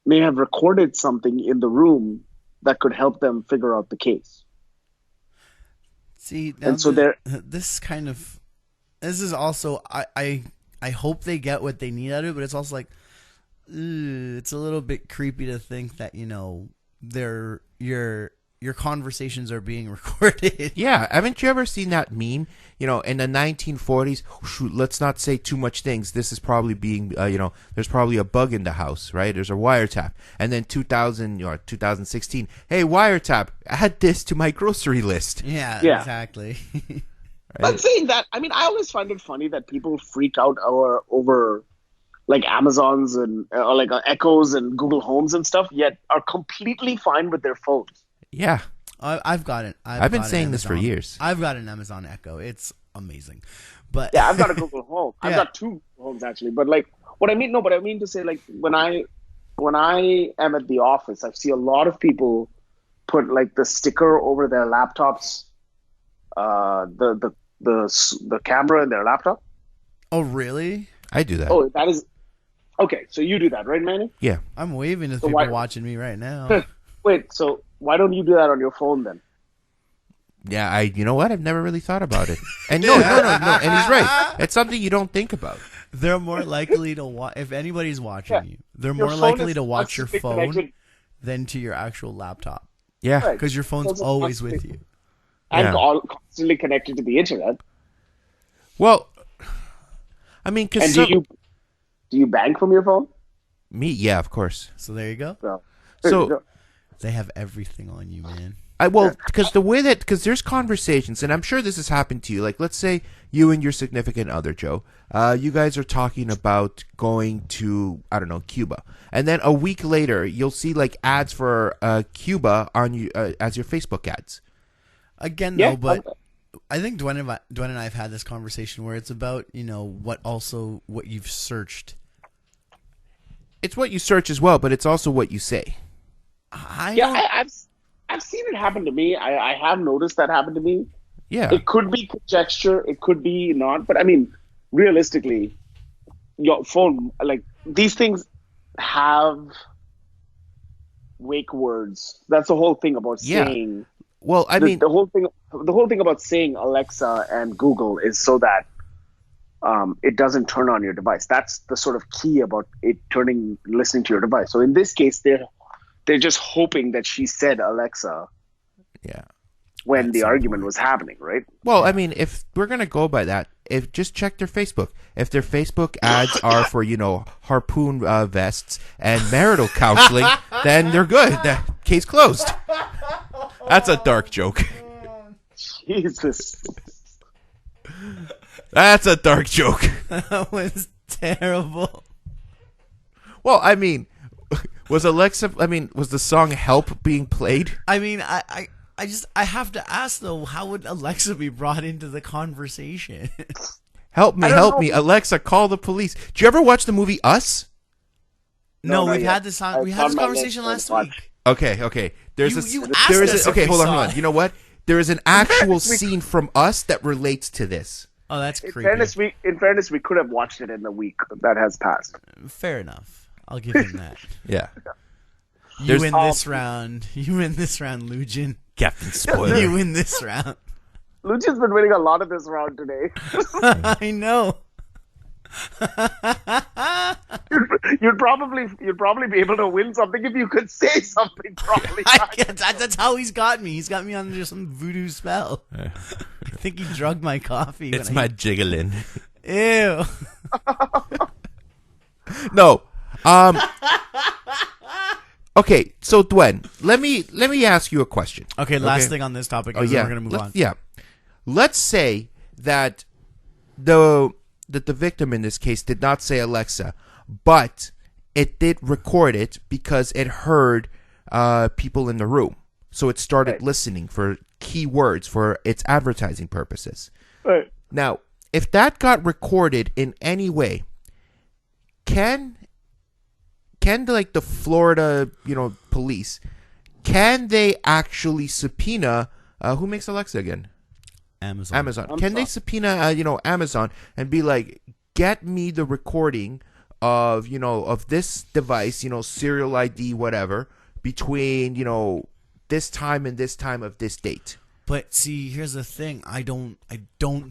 recorded something in the room that could help them figure out the case. See, now and so this is also I hope they get what they need out of it, but it's also like it's a little bit creepy to think that your your conversations are being recorded. Yeah, haven't you ever seen that meme? You know, in the 1940s, shoot, let's not say too much things. This is probably being, there's probably a bug in the house, right? There's a wiretap. And then 2016, hey, wiretap, add this to my grocery list. Yeah, Yeah. exactly. Right? But saying that, I mean, I always find it funny that people freak out over like Amazons and or like Echoes and Google Homes and stuff, yet are completely fine with their phones. Yeah. I've got it. I've been got an saying this for Amazon. years. I've got an Amazon Echo. It's amazing. But Yeah, I've got a Google Home. I've Yeah. got 2 homes actually. But like what I mean to say, like when I am at the office, I see a lot of people put like the sticker over their laptops, the camera in their laptop. oh, really? I do that. Oh, that is okay. So you do that, right, Manny? Yeah. I'm waving to So people why- watching me right now. Wait, so why don't you do that on your phone then? Yeah, you know what? I've never really thought about it. And no, and he's right. It's something you don't think about. They're more likely to watch if anybody's watching Yeah. you. They're Your more phone likely is to watch your constantly phone connected- than to your actual laptop Yeah. Right. because your phone's Phones are always with constantly- you. and Yeah. all constantly connected to the internet. Well, I mean, And because do you bank from your phone? me, yeah, of course. So there you go. So- They have everything on you, man. Because there's conversations, and I'm sure this has happened to you. Like, let's say you and your significant other, Joe, you guys are talking about going to, I don't know, Cuba, and then a week later, you'll see like ads for Cuba on you as your Facebook ads. Again, Yeah, though, but I think Dwayne and I have had this conversation where it's about what you've searched. It's what you search as well, but it's also what you say. I've seen it happen to me. I have noticed that happen to me. Yeah. It could be conjecture, it could be not, but I mean, realistically, your phone, like these things have wake words. That's the whole thing about Yeah. saying. Well, I mean, the whole thing about saying Alexa and Google is so that it doesn't turn on your device. That's the sort of key about it listening to your device. So in this case, they're just hoping that she said Alexa yeah. when the argument was happening, right? Well, I mean, if we're gonna go by that, just check their Facebook. If their Facebook ads are for harpoon vests and marital counseling, then they're good. That case closed. That's a dark joke. Jesus. That's a dark joke. That was terrible. Well, I mean, was the song "Help" being played? I mean, I have to ask though, how would Alexa be brought into the conversation? Help me, I don't help know. me, Alexa, call the police. Did you ever watch the movie Us? No, not we've yet. had this I we had this found my conversation next last one. week. Okay. There's You a asked there is us a, if okay. we Hold saw on. it. You know what? There is an actual scene from Us that relates to this. Oh, that's In creepy. fairness, we could have watched it in the week that has passed. Fair enough. I'll give him that. Yeah. You There's- win this round. You win this round, Lugin. Captain Spoiler. You win this round. Lucian's been winning a lot of this round today. I know. You'd probably be able to win something if you could say something properly. That's how he's got me. He's got me under some voodoo spell. I think he drugged my coffee. It's when my jiggling. Ew. No. Okay, so Dwen, let me ask you a question. Okay, last thing on this topic, and then we're gonna move on. Yeah. Let's say that the victim in this case did not say Alexa, but it did record it because it heard people in the room. So it started Right. listening for keywords for its advertising purposes. Right. Now, if that got recorded in any way, can like the Florida, police, can they actually subpoena who makes Alexa again? Amazon. Can they subpoena Amazon and be like, get me the recording of of this device, serial ID, whatever, between this time and this time of this date? But see, here's the thing. I don't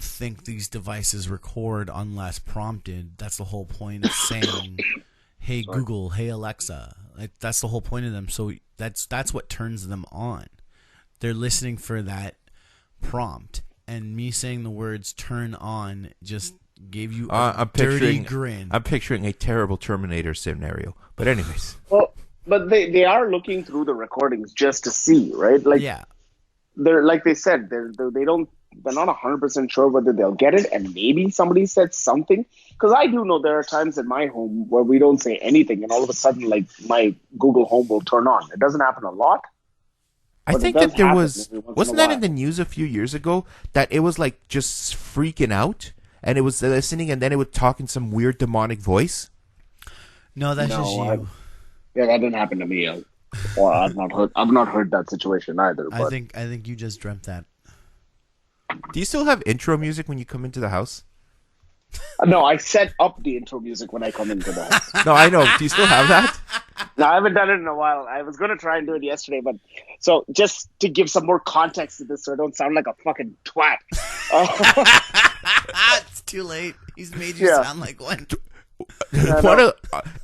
think these devices record unless prompted. That's the whole point of saying, "Hey Google, hey Alexa." That's the whole point of them. So that's what turns them on. they're listening for that prompt. And me saying the words "turn on" just gave you a dirty grin. I'm picturing a terrible Terminator scenario. But anyways. Well, but they are looking through the recordings just to see, right? Like, yeah. They're like they said, they're not 100% sure whether they'll get it, and maybe somebody said something. Because I do know there are times in my home where we don't say anything, and all of a sudden, like, my Google Home will turn on. It doesn't happen a lot. I think that there wasn't that in the news a few years ago that it was like just freaking out and it was listening and then it would talk in some weird demonic voice? No, that's just you. Yeah, that didn't happen to me. Well, I've not heard that situation either. But. I think you just dreamt that. Do you still have intro music when you come into the house? No, I set up the intro music when I come into the house. No, I know. Do you still have that? No, I haven't done it in a while. I was going to try and do it yesterday, but so just to give some more context to this so I don't sound like a fucking twat. It's too late. He's made you sound like one.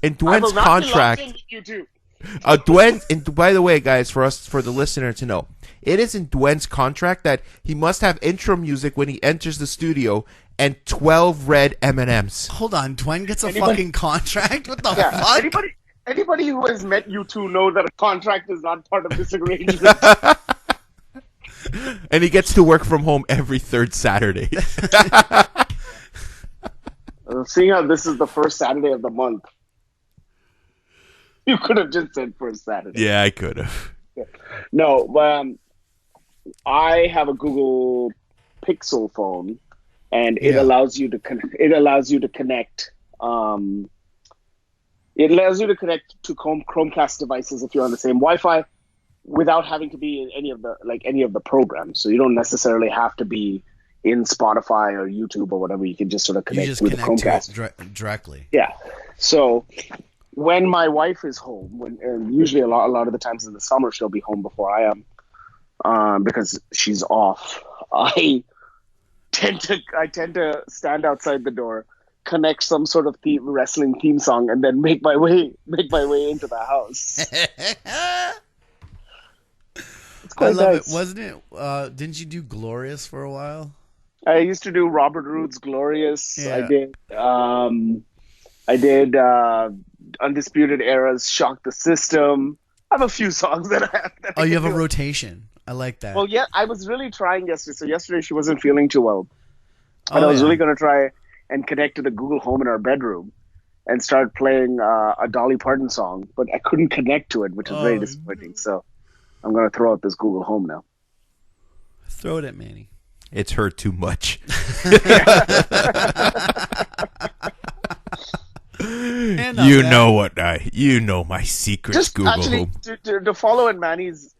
In Dwayne's contract... by the way, guys, for the listener to know, it is in Dwayne's contract that he must have intro music when he enters the studio and 12 red M&Ms. Hold on, Dwayne gets a fucking contract? What the fuck? Anybody who has met you two know that a contract is not part of this arrangement. And he gets to work from home every third Saturday. Seeing how this is the first Saturday of the month, you could have just said first Saturday. Yeah, I could have. No, I have a Google Pixel phone, and it allows you to connect. It allows you to connect to Chromecast devices if you're on the same Wi-Fi, without having to be in any of the programs. So you don't necessarily have to be in Spotify or YouTube or whatever. You can just sort of connect with Chromecast directly. Yeah. So when my wife is home, and usually a lot of the times in the summer she'll be home before I am, because she's off. I tend to stand outside the door, connect some sort of wrestling theme song, and then make my way into the house. I love it. Wasn't it? Didn't you do Glorious for a while? I used to do Robert Rood's Glorious. Yeah. I did Undisputed Era's Shock the System. I have a few songs that I have. You have a rotation. I like that. Well, yeah, I was really trying yesterday. So yesterday she wasn't feeling too well. And I was really going to try and connect to the Google Home in our bedroom and start playing a Dolly Parton song. But I couldn't connect to it, which is very disappointing. So I'm going to throw out this Google Home now. Throw it at Manny. It's hurt too much. You know my secrets, just Google actually, Home. To follow in Manny's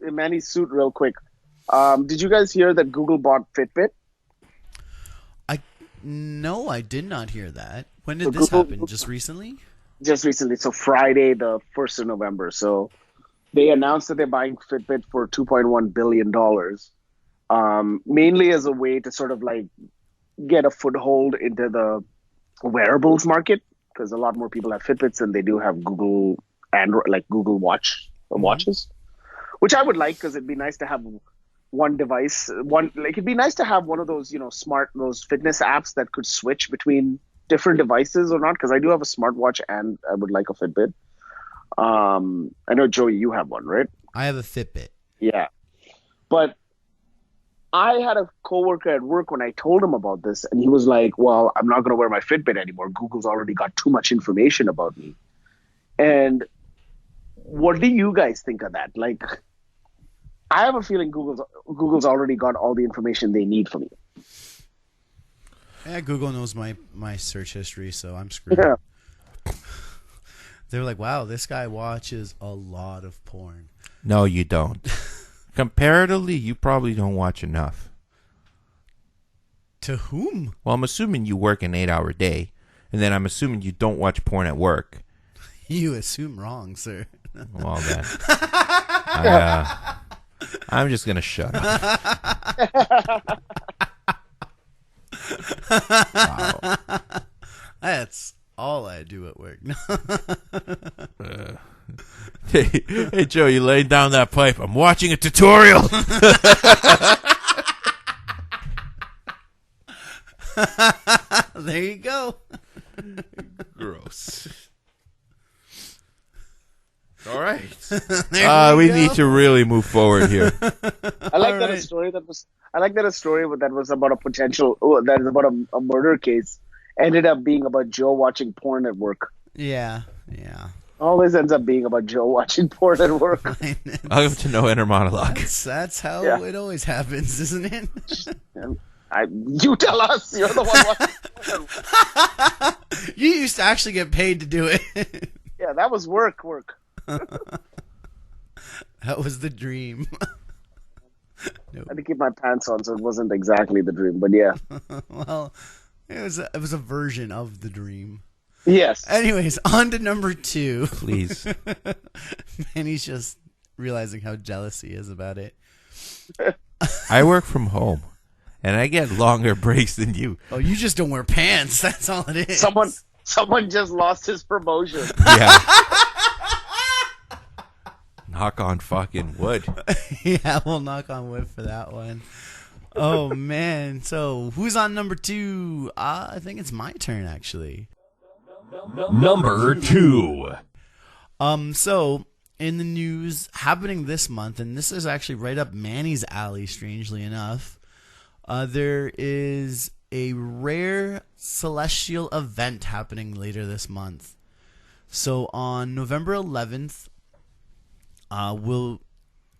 suit real quick. Did you guys hear that Google bought Fitbit? No, I did not hear that. When did this happen? Just recently? Just recently. So Friday, the 1st of November. So they announced that they're buying Fitbit for $2.1 billion. Mainly as a way to sort of like get a foothold into the wearables market, because a lot more people have Fitbits than they do have Google Android, like Google watches, which I would like, because it'd be nice to have one device. It'd be nice to have one of those, those fitness apps that could switch between different devices or not. Because I do have a smartwatch and I would like a Fitbit. I know, Joey, you have one, right? I have a Fitbit. Yeah, but I had a coworker at work when I told him about this, and he was like, well, I'm not going to wear my Fitbit anymore. Google's already got too much information about me. And what do you guys think of that? Like, I have a feeling Google's already got all the information they need from you. Yeah, Google knows my search history, so I'm screwed. Yeah. They're like, wow, this guy watches a lot of porn. No, you don't. Comparatively, you probably don't watch enough. To whom? Well, I'm assuming you work an 8-hour day, and then I'm assuming you don't watch porn at work. You assume wrong, sir. Well, then. I'm just going to shut up. Wow. That's all I do at work. Hey, Joe, you laid down that pipe. I'm watching a tutorial. There you go. Gross. All right. We need to really move forward here. I like that a story that was about a potential that is about a murder case ended up being about Joe watching porn at work. Yeah. Always ends up being about Joe watching porn at work. Welcome to No Inner Monologue. That's how it always happens, isn't it? You tell us. You're the one watching porn. You used to actually get paid to do it. Yeah, that was work. That was the dream. I had to keep my pants on, so it wasn't exactly the dream, but yeah. Well, it was a version of the dream. Yes. Anyways, on to number 2. Please. Man, he's just realizing how jealous he is about it. I work from home, and I get longer breaks than you. Oh, you just don't wear pants. That's all it is. Someone just lost his promotion. Yeah. Knock on fucking wood. Yeah, we'll knock on wood for that one. Oh, man. So, who's on number 2? I think it's my turn, actually. Number 2. So, in the news happening this month, and this is actually right up Manny's alley, strangely enough, there is a rare celestial event happening later this month. So, on November 11th,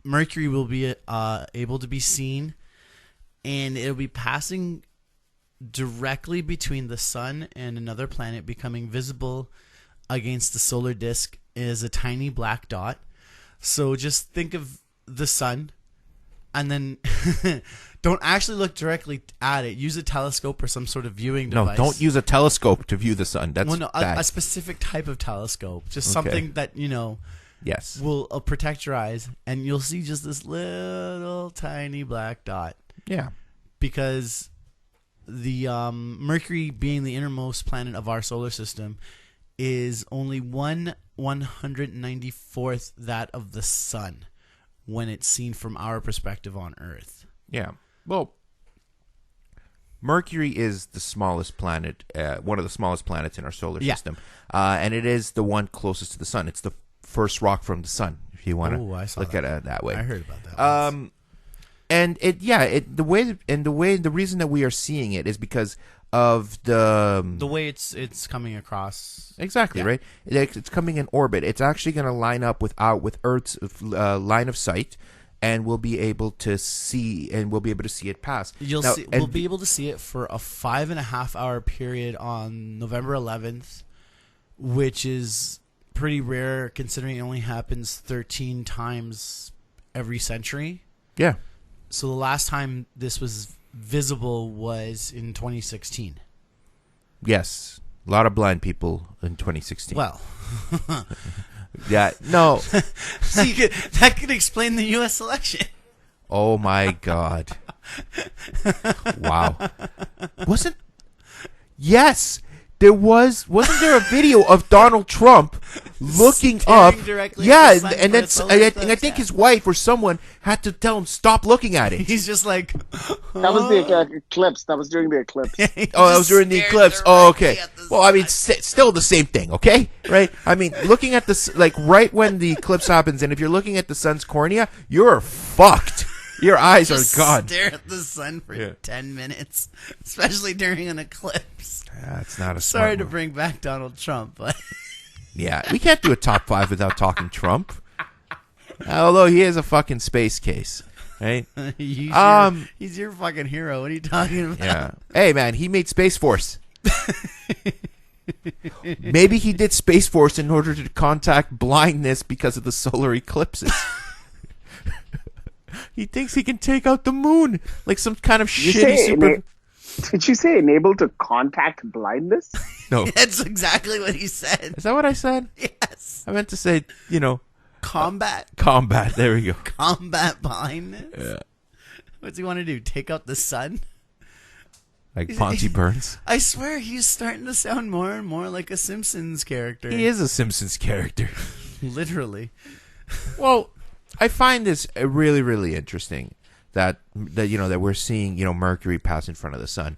Mercury will be able to be seen, and it'll be passing directly between the sun and another planet, becoming visible against the solar disk is a tiny black dot. So just think of the sun, and then don't actually look directly at it. Use a telescope or some sort of viewing device. No, don't use a telescope to view the sun. That's bad. A specific type of telescope. Just something that, yes, will protect your eyes, and you'll see just this little tiny black dot. Yeah. Because the Mercury, being the innermost planet of our solar system, is only 1/194th that of the sun when it's seen from our perspective on Earth. Yeah. Well, Mercury is the smallest planet, one of the smallest planets in our solar system, and it is the one closest to the sun. It's the first rock from the sun, if you want to look at it that way. I heard about that. And the reason that we are seeing it is because of the way it's coming across. Exactly, right? It's coming in orbit. It's actually going to line up with Earth's line of sight, and we'll be able to see it pass. We'll be able to see it for a 5.5 hour period on November 11th, which is pretty rare considering it only happens 13 times every century. Yeah. So the last time this was visible was in 2016. Yes. A lot of blind people in 2016. Well. Yeah. No. See, that could explain the U.S. election. Oh, my God. Wow. Yes. Wasn't there a video of Donald Trump looking up? Yeah, and then I think his wife or someone had to tell him stop looking at it. He's just like, that was the eclipse. That was during the eclipse. Oh, that was during the eclipse. Oh, okay. Well, I mean, still the same thing, okay? Right? I mean, looking at this, like right when the eclipse happens, and if you're looking at the sun's cornea, you're fucked. Your eyes are gone. Stare at the sun for 10 minutes, especially during an eclipse. That's not a Sorry to bring back Donald Trump, but yeah, we can't do a top 5 without talking Trump. Although he is a fucking space case, right? he's your fucking hero. What are you talking about? Yeah. Hey, man, he made Space Force. Maybe he did Space Force in order to contact blindness because of the solar eclipses. He thinks he can take out the moon like some kind of shitty super. Did you say enabled to contact blindness? No. That's exactly what he said. Is that what I said? Yes. I meant to say, combat. Combat. There we go. Combat blindness. Yeah. What's he want to do? Take out the sun? Like Ponty Burns. I swear he's starting to sound more and more like a Simpsons character. He is a Simpsons character. Literally. Well, I find this really, really interesting that we're seeing Mercury pass in front of the sun.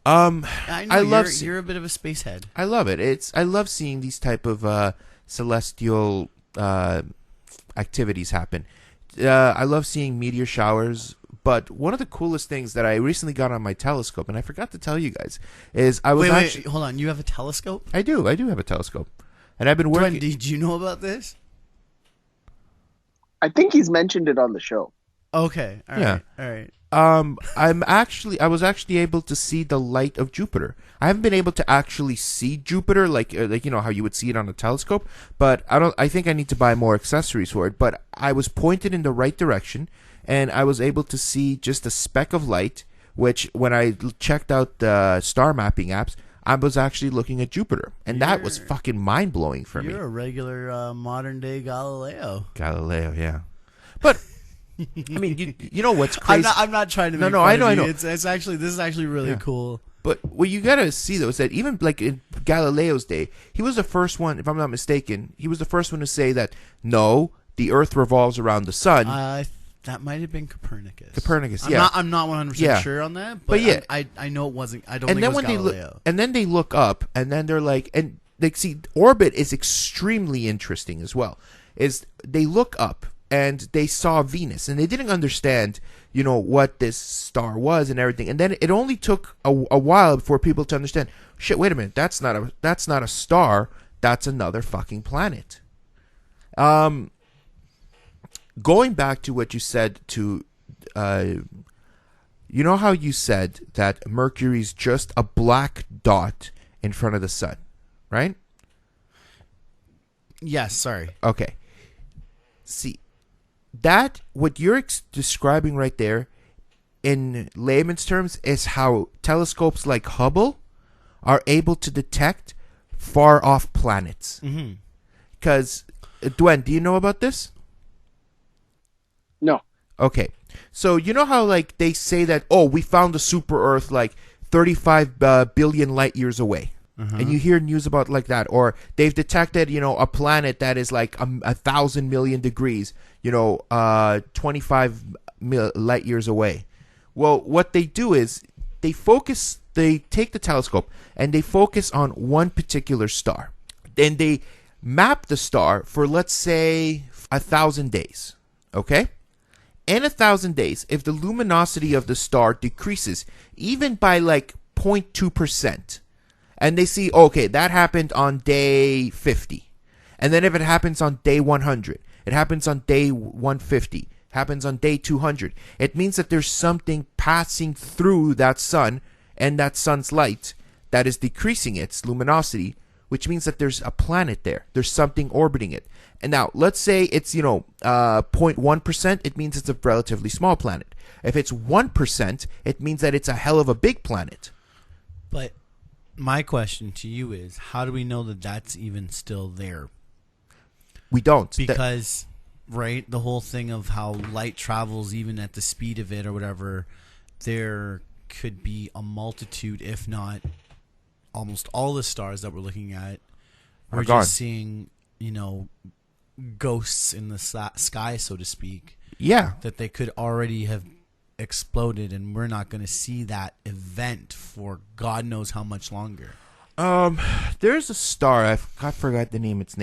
I know you're a bit of a space head. I love it. I love seeing these type of celestial activities happen. I love seeing meteor showers. But one of the coolest things that I recently got on my telescope, and I forgot to tell you guys, is I was Wait, hold on. You have a telescope? I do have a telescope, and I've been working. Glenn, did you know about this? I think he's mentioned it on the show. Okay. All right. I was actually able to see the light of Jupiter. I haven't been able to actually see Jupiter like how you would see it on a telescope, but I think I need to buy more accessories for it, but I was pointed in the right direction and I was able to see just a speck of light, which when I checked out the star mapping apps, I was actually looking at Jupiter, and that was fucking mind-blowing for me. You're a regular modern-day Galileo. Galileo, yeah. But I mean, you know what's crazy? I'm not trying to make fun I of you. know. This is actually really cool. But what you gotta see though is that even like in Galileo's day, he was the first one, if I'm not mistaken, he was the first one to say that no, the Earth revolves around the sun. That might have been Copernicus. I'm not 100% sure on that, but yeah, I know it wasn't. I don't think it was Galileo. And then they look up, and then they're like, and they see orbit is extremely interesting as well. Is they look up and they saw Venus, and they didn't understand, what this star was and everything. And then it only took a while for people to understand. Shit, wait a minute, that's not a star. That's another fucking planet. Going back to what you said you know how you said that Mercury's just a black dot in front of the sun, right? Yes, sorry. Okay. See, that, what you're describing right there, in layman's terms, is how telescopes like Hubble are able to detect far off planets. Because, Dwayne, do you know about this? No. Okay. So you know how like they say that, we found a super Earth like 35 billion light years away. And you hear news about like that, or they've detected, a planet that is like 1,000 million degrees, 25 light years away. Well, what they do is they take the telescope and they focus on one particular star. Then they map the star for, let's say, 1,000 days. Okay? In 1,000 days, if the luminosity of the star decreases even by like 0.2%, and they see, okay, that happened on day 50, and then if it happens on day 100, it happens on day 150, happens on day 200, it means that there's something passing through that sun and that sun's light that is decreasing its luminosity, which means that there's a planet there. There's something orbiting it. And now, let's say it's, 0.1%, it means it's a relatively small planet. If it's 1%, it means that it's a hell of a big planet. But my question to you is, how do we know that that's even still there? We don't. Because, right, the whole thing of how light travels even at the speed of it or whatever, there could be a multitude, if not almost all the stars that we're looking at. We're just seeing, ghosts in the sky, so to speak. Yeah. That they could already have exploded, and we're not going to see that event for God knows how much longer. There's a star, I forgot the name. It's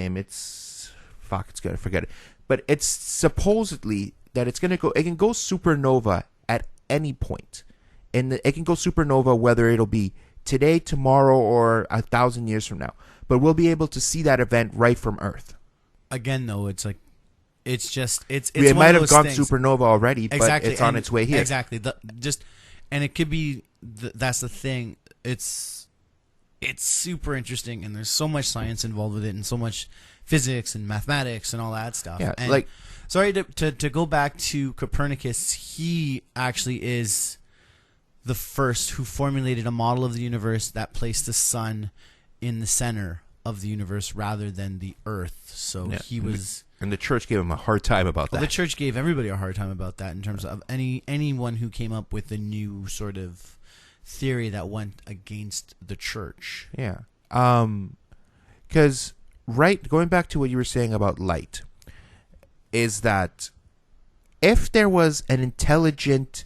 gonna forget it. But it's supposedly that it's gonna go. It can go supernova at any point, and it can go supernova whether it'll be today, tomorrow, or 1,000 years from now. But we'll be able to see that event right from Earth. Again, though, it's like it's it might have gone supernova already, exactly, but it's on its way here. Exactly. And it could be. That's the thing. It's super interesting, and there's so much science involved with it, and so much physics and mathematics and all that stuff. Yeah, and sorry to go back to Copernicus. He actually is the first who formulated a model of the universe that placed the sun in the center of the universe rather than the Earth. So he was. And the church gave him a hard time about that. The church gave everybody a hard time about that in terms of anyone who came up with a new sort of theory that went against the church. Yeah. Because going back to what you were saying about light, is that if there was an intelligent,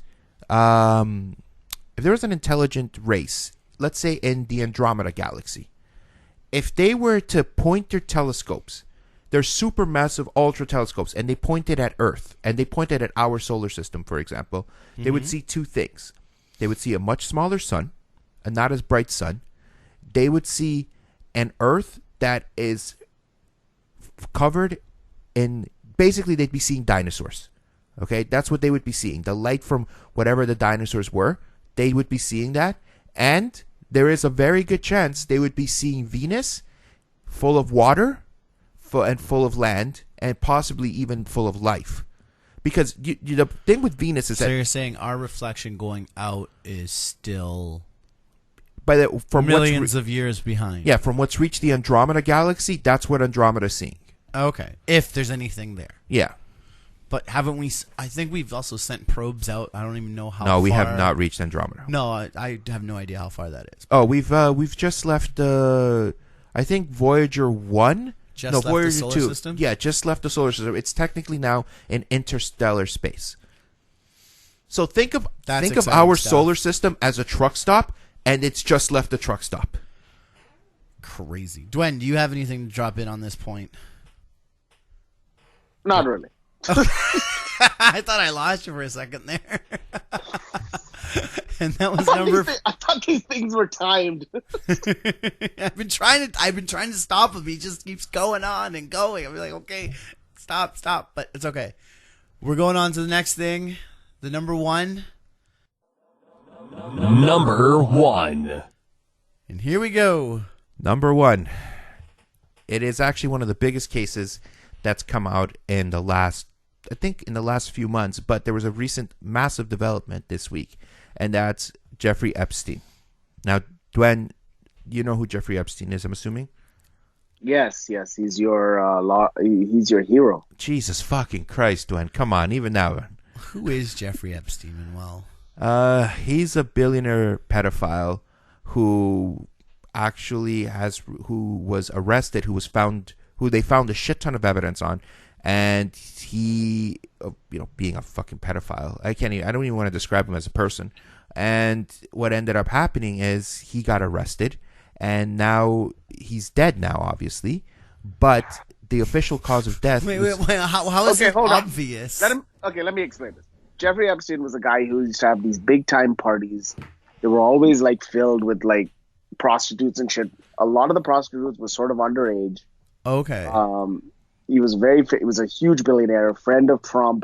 race, let's say in the Andromeda galaxy, if they were to point their telescopes, their supermassive ultra telescopes, and they pointed at Earth, and they pointed at our solar system, for example, they would see two things. They would see a much smaller sun, a not as bright sun. They would see an Earth that is covered in, basically they'd be seeing dinosaurs. Okay, that's what they would be seeing. The light from whatever the dinosaurs were, they would be seeing that. And there is a very good chance they would be seeing Venus full of water and full of land, and possibly even full of life. Because the thing with Venus is so that... you're saying our reflection going out is still from millions of years behind. Yeah, from what's reached the Andromeda galaxy, that's what Andromeda's seeing. Okay, if there's anything there. Yeah. But haven't we... I think we've also sent probes out. I don't even know how far. No, we have not reached Andromeda. No, I have no idea how far that is. Oh, we've just left, I think, Voyager 1... Left Voyager the solar 2. system? Yeah, just left the solar system. It's technically now in interstellar space. So think of our solar system as a truck stop, and it's just left the truck stop. Crazy. Dwayne, do you have anything to drop in on this point? Not really. I thought I lost you for a second there. And that was I thought these things were timed. I've been trying to stop him. He just keeps going on and going. I'm like, okay, stop. But it's okay. We're going on to the next thing. The number one. Number one. And here we go. Number one. It is actually one of the biggest cases that's come out in the last few months, but there was a recent massive development this week, and that's Jeffrey Epstein. Now, Dwayne, you know who Jeffrey Epstein is, I'm assuming? Yes, he's your he's your hero. Jesus fucking Christ, Dwayne, come on, even now. Who is Jeffrey Epstein, Manuel? He's a billionaire pedophile who was arrested, who they found a shit ton of evidence on. And he, being a fucking pedophile, I don't even want to describe him as a person. And what ended up happening is he got arrested, and now he's dead now, obviously. But the official cause of death... Wait, how is it obvious? Let me explain this. Jeffrey Epstein was a guy who used to have these big-time parties. They were always, filled with, prostitutes and shit. A lot of the prostitutes were sort of underage. Okay. He was a huge billionaire, friend of Trump,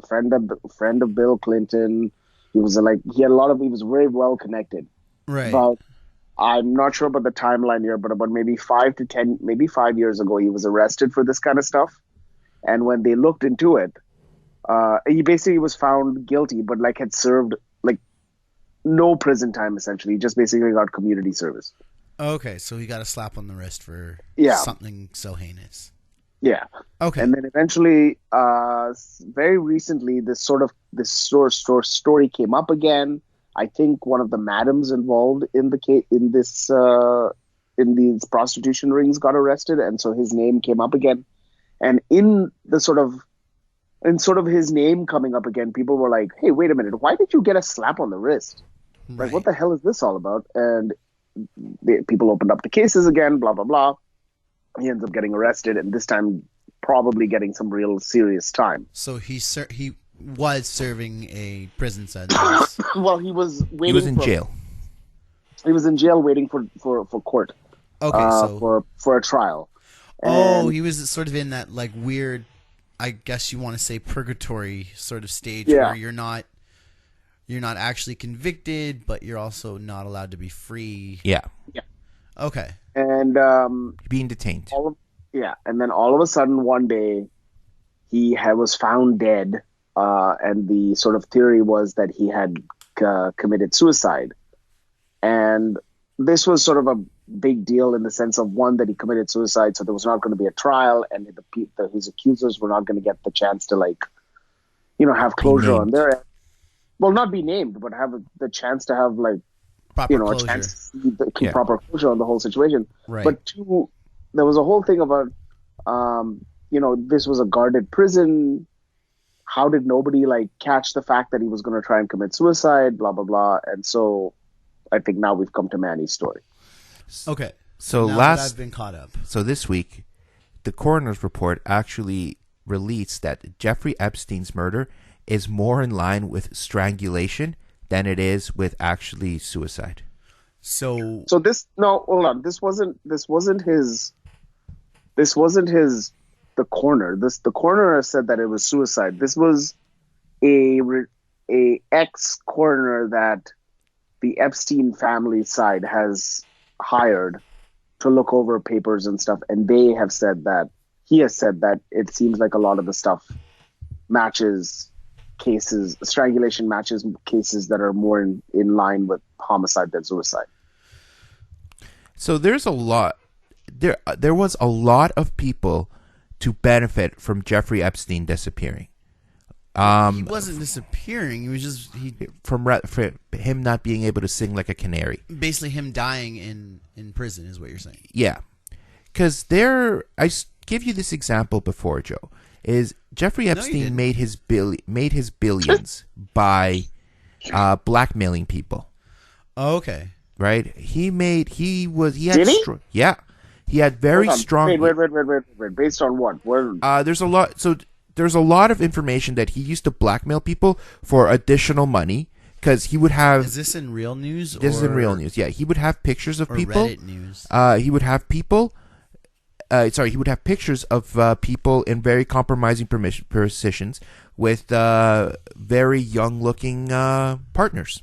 friend of Bill Clinton. He was he was very well connected. Right. But I'm not sure about the timeline here, but about maybe 5 years ago, he was arrested for this kind of stuff. And when they looked into it, he basically was found guilty, but had served no prison time, essentially. He just basically got community service. Okay, so he got a slap on the wrist for something so heinous. Yeah. Okay. And then eventually, very recently, this story came up again. I think one of the madams involved in these prostitution rings got arrested, and so his name came up again. And in his name coming up again, people were like, "Hey, wait a minute! Why did you get a slap on the wrist? Right. What the hell is this all about?" And people opened up the cases again. Blah blah blah. He ends up getting arrested, and this time probably getting some real serious time. So he was serving a prison sentence. Well, he was waiting. He was in jail. He was in jail waiting for court. Okay, for a trial. And he was sort of in that weird, I guess you want to say, purgatory sort of stage where you're not actually convicted, but you're also not allowed to be free. Yeah. Yeah. Okay. And being detained. And then all of a sudden one day he was found dead, and the sort of theory was that he had committed suicide. And this was sort of a big deal in the sense of, one, that he committed suicide, so there was not going to be a trial, and his accusers were not going to get the chance to have closure on their end. well, not be named, but have the chance to have like Proper a closure. chance to see the Yeah. proper closure on the whole situation. Right. But two, there was a whole thing about, this was a guarded prison. How did nobody like catch the fact that he was going to try and commit suicide? Blah blah blah. And so, I think now we've come to Manny's story. Okay. So now that I've been caught up. So this week, the coroner's report actually released that Jeffrey Epstein's murder is more in line with strangulation than it is with actually suicide. So Hold on. This wasn't the coroner. The coroner said that it was suicide. This was a ex coroner that the Epstein family side has hired to look over papers and stuff, and he has said that it seems like a lot of the stuff matches cases, strangulation matches cases that are more in line with homicide than suicide. So there was a lot of people to benefit from Jeffrey Epstein disappearing. he wasn't disappearing. He was just For him not being able to sing like a canary. basically him dying in prison is what you're saying. Yeah, because give you this example before, Joe. Is Jeffrey Epstein made his billions by blackmailing people? Oh, okay. Right? He had Did he? Yeah. He had very strong. Wait. Based on what? There's a lot of information that he used to blackmail people for additional money because he would have. Is this in real news? This is in real news. Yeah, he would have pictures of or people. Reddit news. He would have people. He would have pictures of people in very compromising positions with very young-looking partners.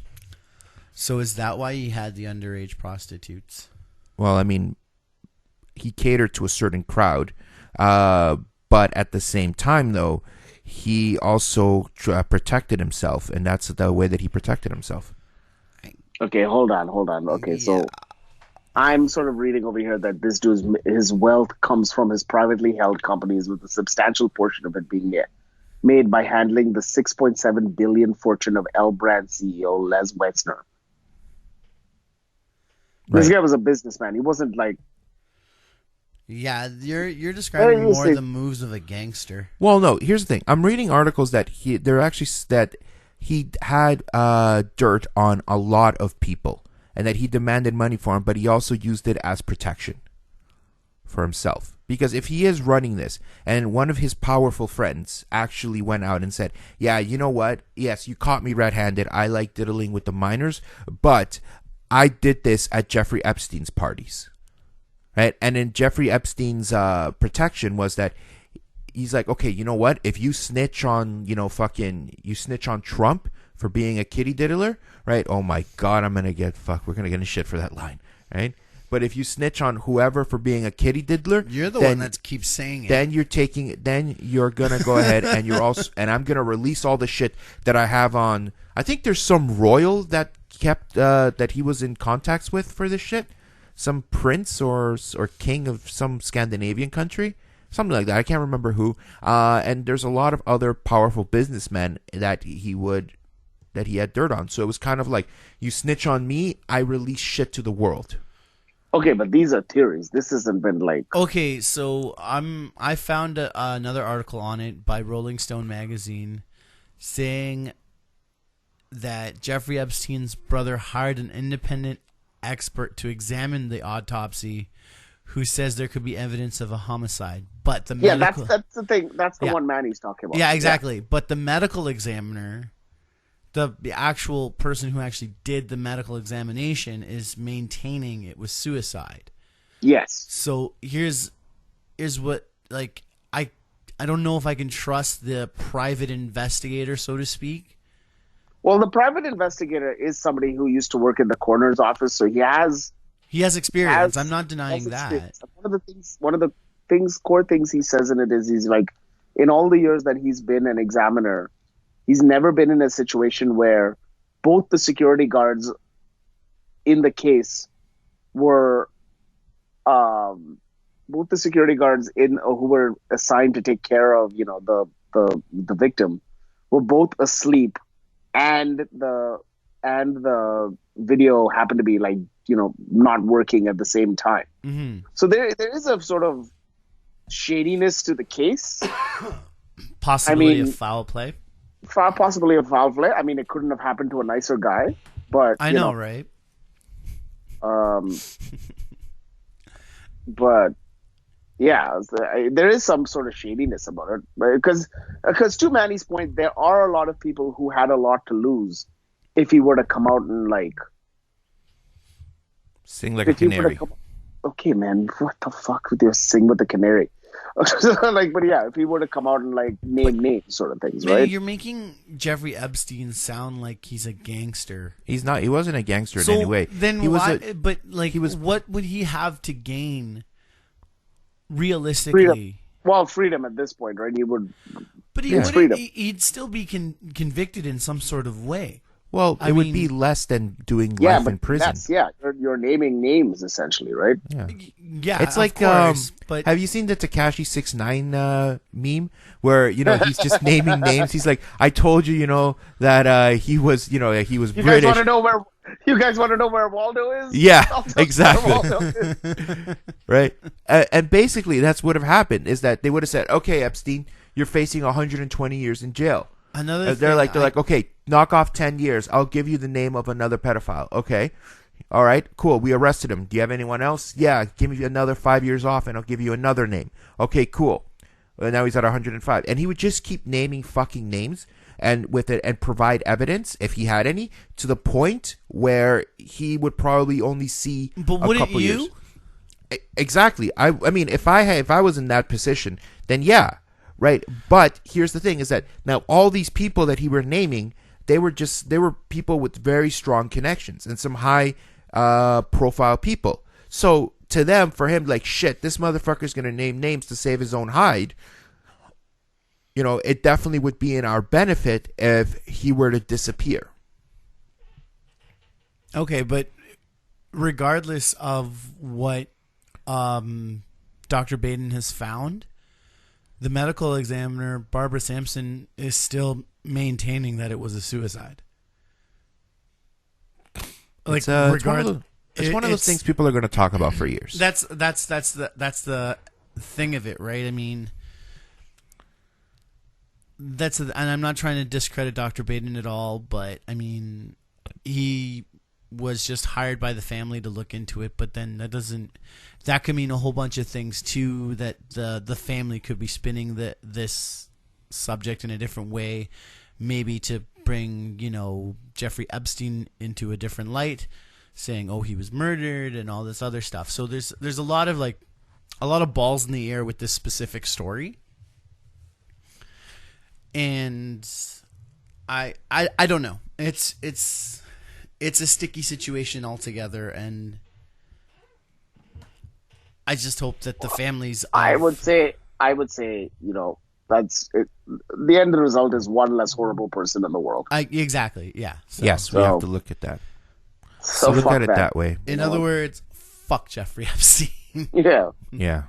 So is that why he had the underage prostitutes? Well, I mean, he catered to a certain crowd, but at the same time, though, he also protected himself, and that's the way that he protected himself. Okay, hold on. Okay, so I'm sort of reading over here that this dude's his wealth comes from his privately held companies, with a substantial portion of it being made by handling the $6.7 billion fortune of L Brand CEO Les Wexner. Right. This guy was a businessman. He wasn't like. Yeah, you're describing more the moves of a gangster. Well, no. Here's the thing. I'm reading articles that he had dirt on a lot of people, and that he demanded money for him, but he also used it as protection for himself. Because if he is running this, and one of his powerful friends actually went out and said, "Yeah, you know what? Yes, you caught me red-handed. I like diddling with the minors, but I did this at Jeffrey Epstein's parties." Right? And then Jeffrey Epstein's protection was that he's like, okay, you know what? If you snitch on, you snitch on Trump for being a kitty diddler, right? Oh my God, we're going to get in shit for that line, right? But if you snitch on whoever for being a kitty diddler, you're the one that keeps saying it. Then you're going to go ahead and and I'm going to release all the shit that I have on. I think there's some royal that that he was in contacts with for this shit. Some prince or king of some Scandinavian country, something like that. I can't remember who. And there's a lot of other powerful businessmen that he had dirt on. So it was kind of like, you snitch on me, I release shit to the world. Okay, but these are theories. This hasn't been like. Okay, so I found another article on it by Rolling Stone magazine saying that Jeffrey Epstein's brother hired an independent expert to examine the autopsy, who says there could be evidence of a homicide, but the medical... that's the thing. That's the one Manny's talking about. Yeah, exactly. Yeah. But the medical examiner, the actual person who actually did the medical examination, is maintaining it was suicide. Yes. So here's what, like, I don't know if I can trust the private investigator, so to speak. Well, the private investigator is somebody who used to work in the coroner's office, so he has experience. I'm not denying that. One of the core things he says in it is, he's like, in all the years that he's been an examiner, he's never been in a situation where both the security guards in the case were, who were assigned to take care of, the victim, were both asleep and the video happened to be like, not working at the same time. Mm-hmm. So there is a sort of shadiness to the case. Possibility of foul play. Possibly a foul play. I mean, it couldn't have happened to a nicer guy, but I know, right? But yeah, there is some sort of shadiness about it, because to Manny's point, there are a lot of people who had a lot to lose if he were to come out and like sing like a canary. Okay, man, what the fuck with your sing with the canary? Like, but yeah, if he were to come out and like name names, sort of things, right? You're making Jeffrey Epstein sound like he's a gangster. He's not. He wasn't a gangster in So any way. then he why? Was but like, what would he have to gain? Realistically, freedom at this point, right? He would, but he'd still be convicted in some sort of way. Well, it would be less than doing life in prison. You're naming names essentially, right? Yeah, it's like, course, but have you seen the Tekashi 6ix9ine meme where he's just naming names? He's like, I told you, that he was, he was you British. You guys want to know where Waldo is? Yeah, exactly. Right, and basically that's what would have happened is that they would have said, okay, Epstein, you're facing 120 years in jail. They're like, okay, knock off 10 years. I'll give you the name of another pedophile. Okay. All right, cool. We arrested him. Do you have anyone else? Yeah, give me another 5 years off and I'll give you another name. Okay, cool. Well, now he's at 105. And he would just keep naming fucking names and with it and provide evidence if he had any to the point where he would probably only see a couple years. Exactly. I mean, if I was in that position, then yeah. Right, but here's the thing: is that now all these people that he were naming, they were people with very strong connections and some high profile people. So to them, for him, like shit, this motherfucker's gonna name names to save his own hide. It definitely would be in our benefit if he were to disappear. Okay, but regardless of what Dr. Baden has found, the medical examiner, Barbara Sampson, is still maintaining that it was a suicide. Like, it's one of those things people are going to talk about for years. That's the thing of it, right? I mean, and I'm not trying to discredit Dr. Baden at all, but I mean, he was just hired by the family to look into it, but then that could mean a whole bunch of things too, that the family could be spinning this subject in a different way, maybe to bring Jeffrey Epstein into a different light, saying, oh, he was murdered and all this other stuff. So there's a lot of balls in the air with this specific story, and I don't know. It's a sticky situation altogether, and I just hope that the families. I would say, that's it. The end result is one less horrible person in the world. Exactly, yeah. Yes, we have to look at that. So look at it that way. In other words, fuck Jeffrey Epstein. Yeah. Yeah.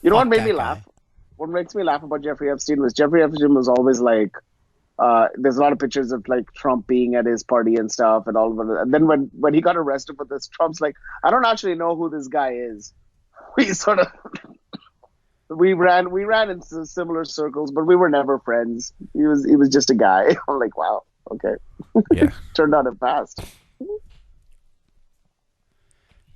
You know what made me laugh? What makes me laugh about Jeffrey Epstein was Jeffrey Epstein was always like, there's a lot of pictures of like Trump being at his party and stuff and all of it. And then when he got arrested for this, Trump's like, I don't actually know who this guy is. We ran in similar circles, but we were never friends. He was just a guy. I'm like, wow, okay. Yeah. Turned out it fast.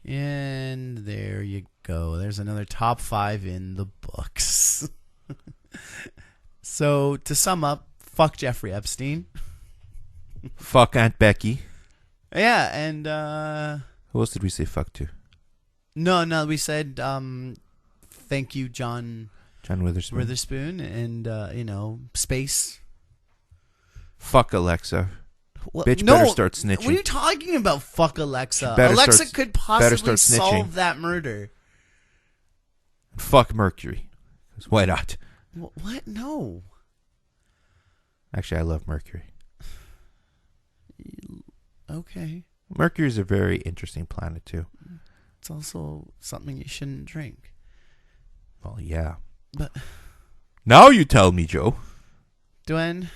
And there you go. There's another top 5 in the books. So to sum up, fuck Jeffrey Epstein. Fuck Aunt Becky. Yeah, and who else did we say fuck to? No, we said thank you, John Witherspoon, and space. Fuck Alexa. Well, Bitch better start snitching. What are you talking about? Fuck Alexa. Alexa could possibly solve that murder. Fuck Mercury. Why not? What? No. Actually, I love Mercury. Okay. Mercury is a very interesting planet too. It's also something you shouldn't drink. Well, yeah. But now you tell me, Joe. Dwayne,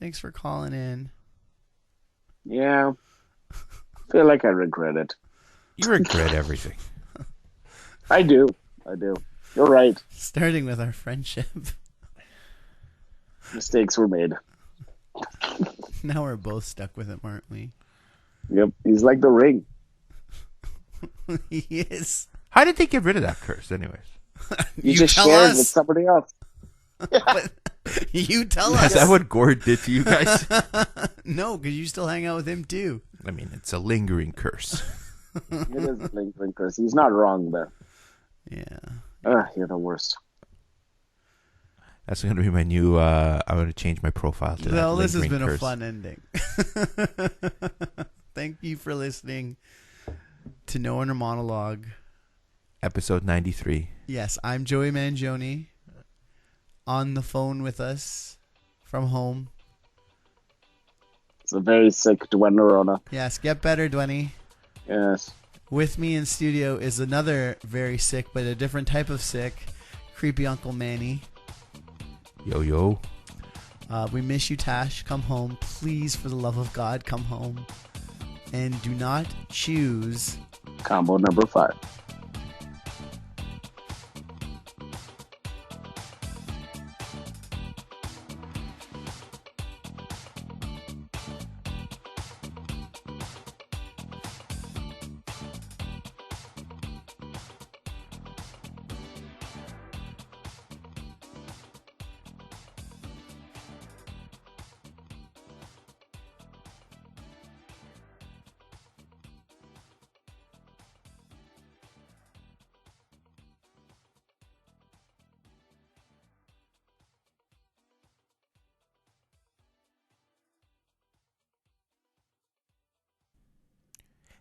Thanks for calling in. Yeah. I feel like I regret it. You regret everything. I do. You're right. Starting with our friendship. Mistakes were made. Now we're both stuck with him, aren't we? Yep. He's like the ring. He is. How did they get rid of that curse, anyways? You just tell shared us. with somebody else. But you tell Is us. that what Gord did to you guys? No, because you still hang out with him too. I mean, it's a lingering curse. It is a lingering curse. He's not wrong there. Yeah. You're the worst. That's going to be my new. I'm going to change my profile to that. Well, this has lingering been curse. a fun ending. Thank you for listening to No Inner Monologue. Episode 93. Yes, I'm Joey Mangione. On the phone with us from home. It's a very sick Dwayne Rona. Yes, get better, Dwenny. Yes. With me in studio is another very sick, but a different type of sick, creepy Uncle Manny. Yo. We miss you, Tash. Come home. Please, for the love of God, come home. And do not choose Combo number 5.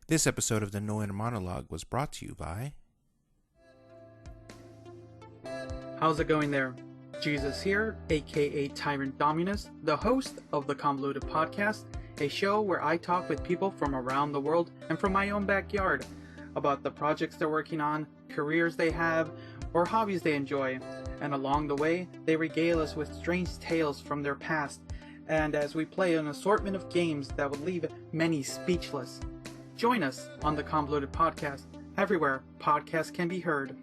This episode of the No Inner Monologue was brought to you by... How's it going there? Jesus here, aka Tyrant Dominus, the host of the Convoluted Podcast, a show where I talk with people from around the world and from my own backyard about the projects they're working on, careers they have, or hobbies they enjoy. And along the way, they regale us with strange tales from their past, and as we play an assortment of games that would leave many speechless. Join us on the Convoluted Podcast, everywhere podcasts can be heard.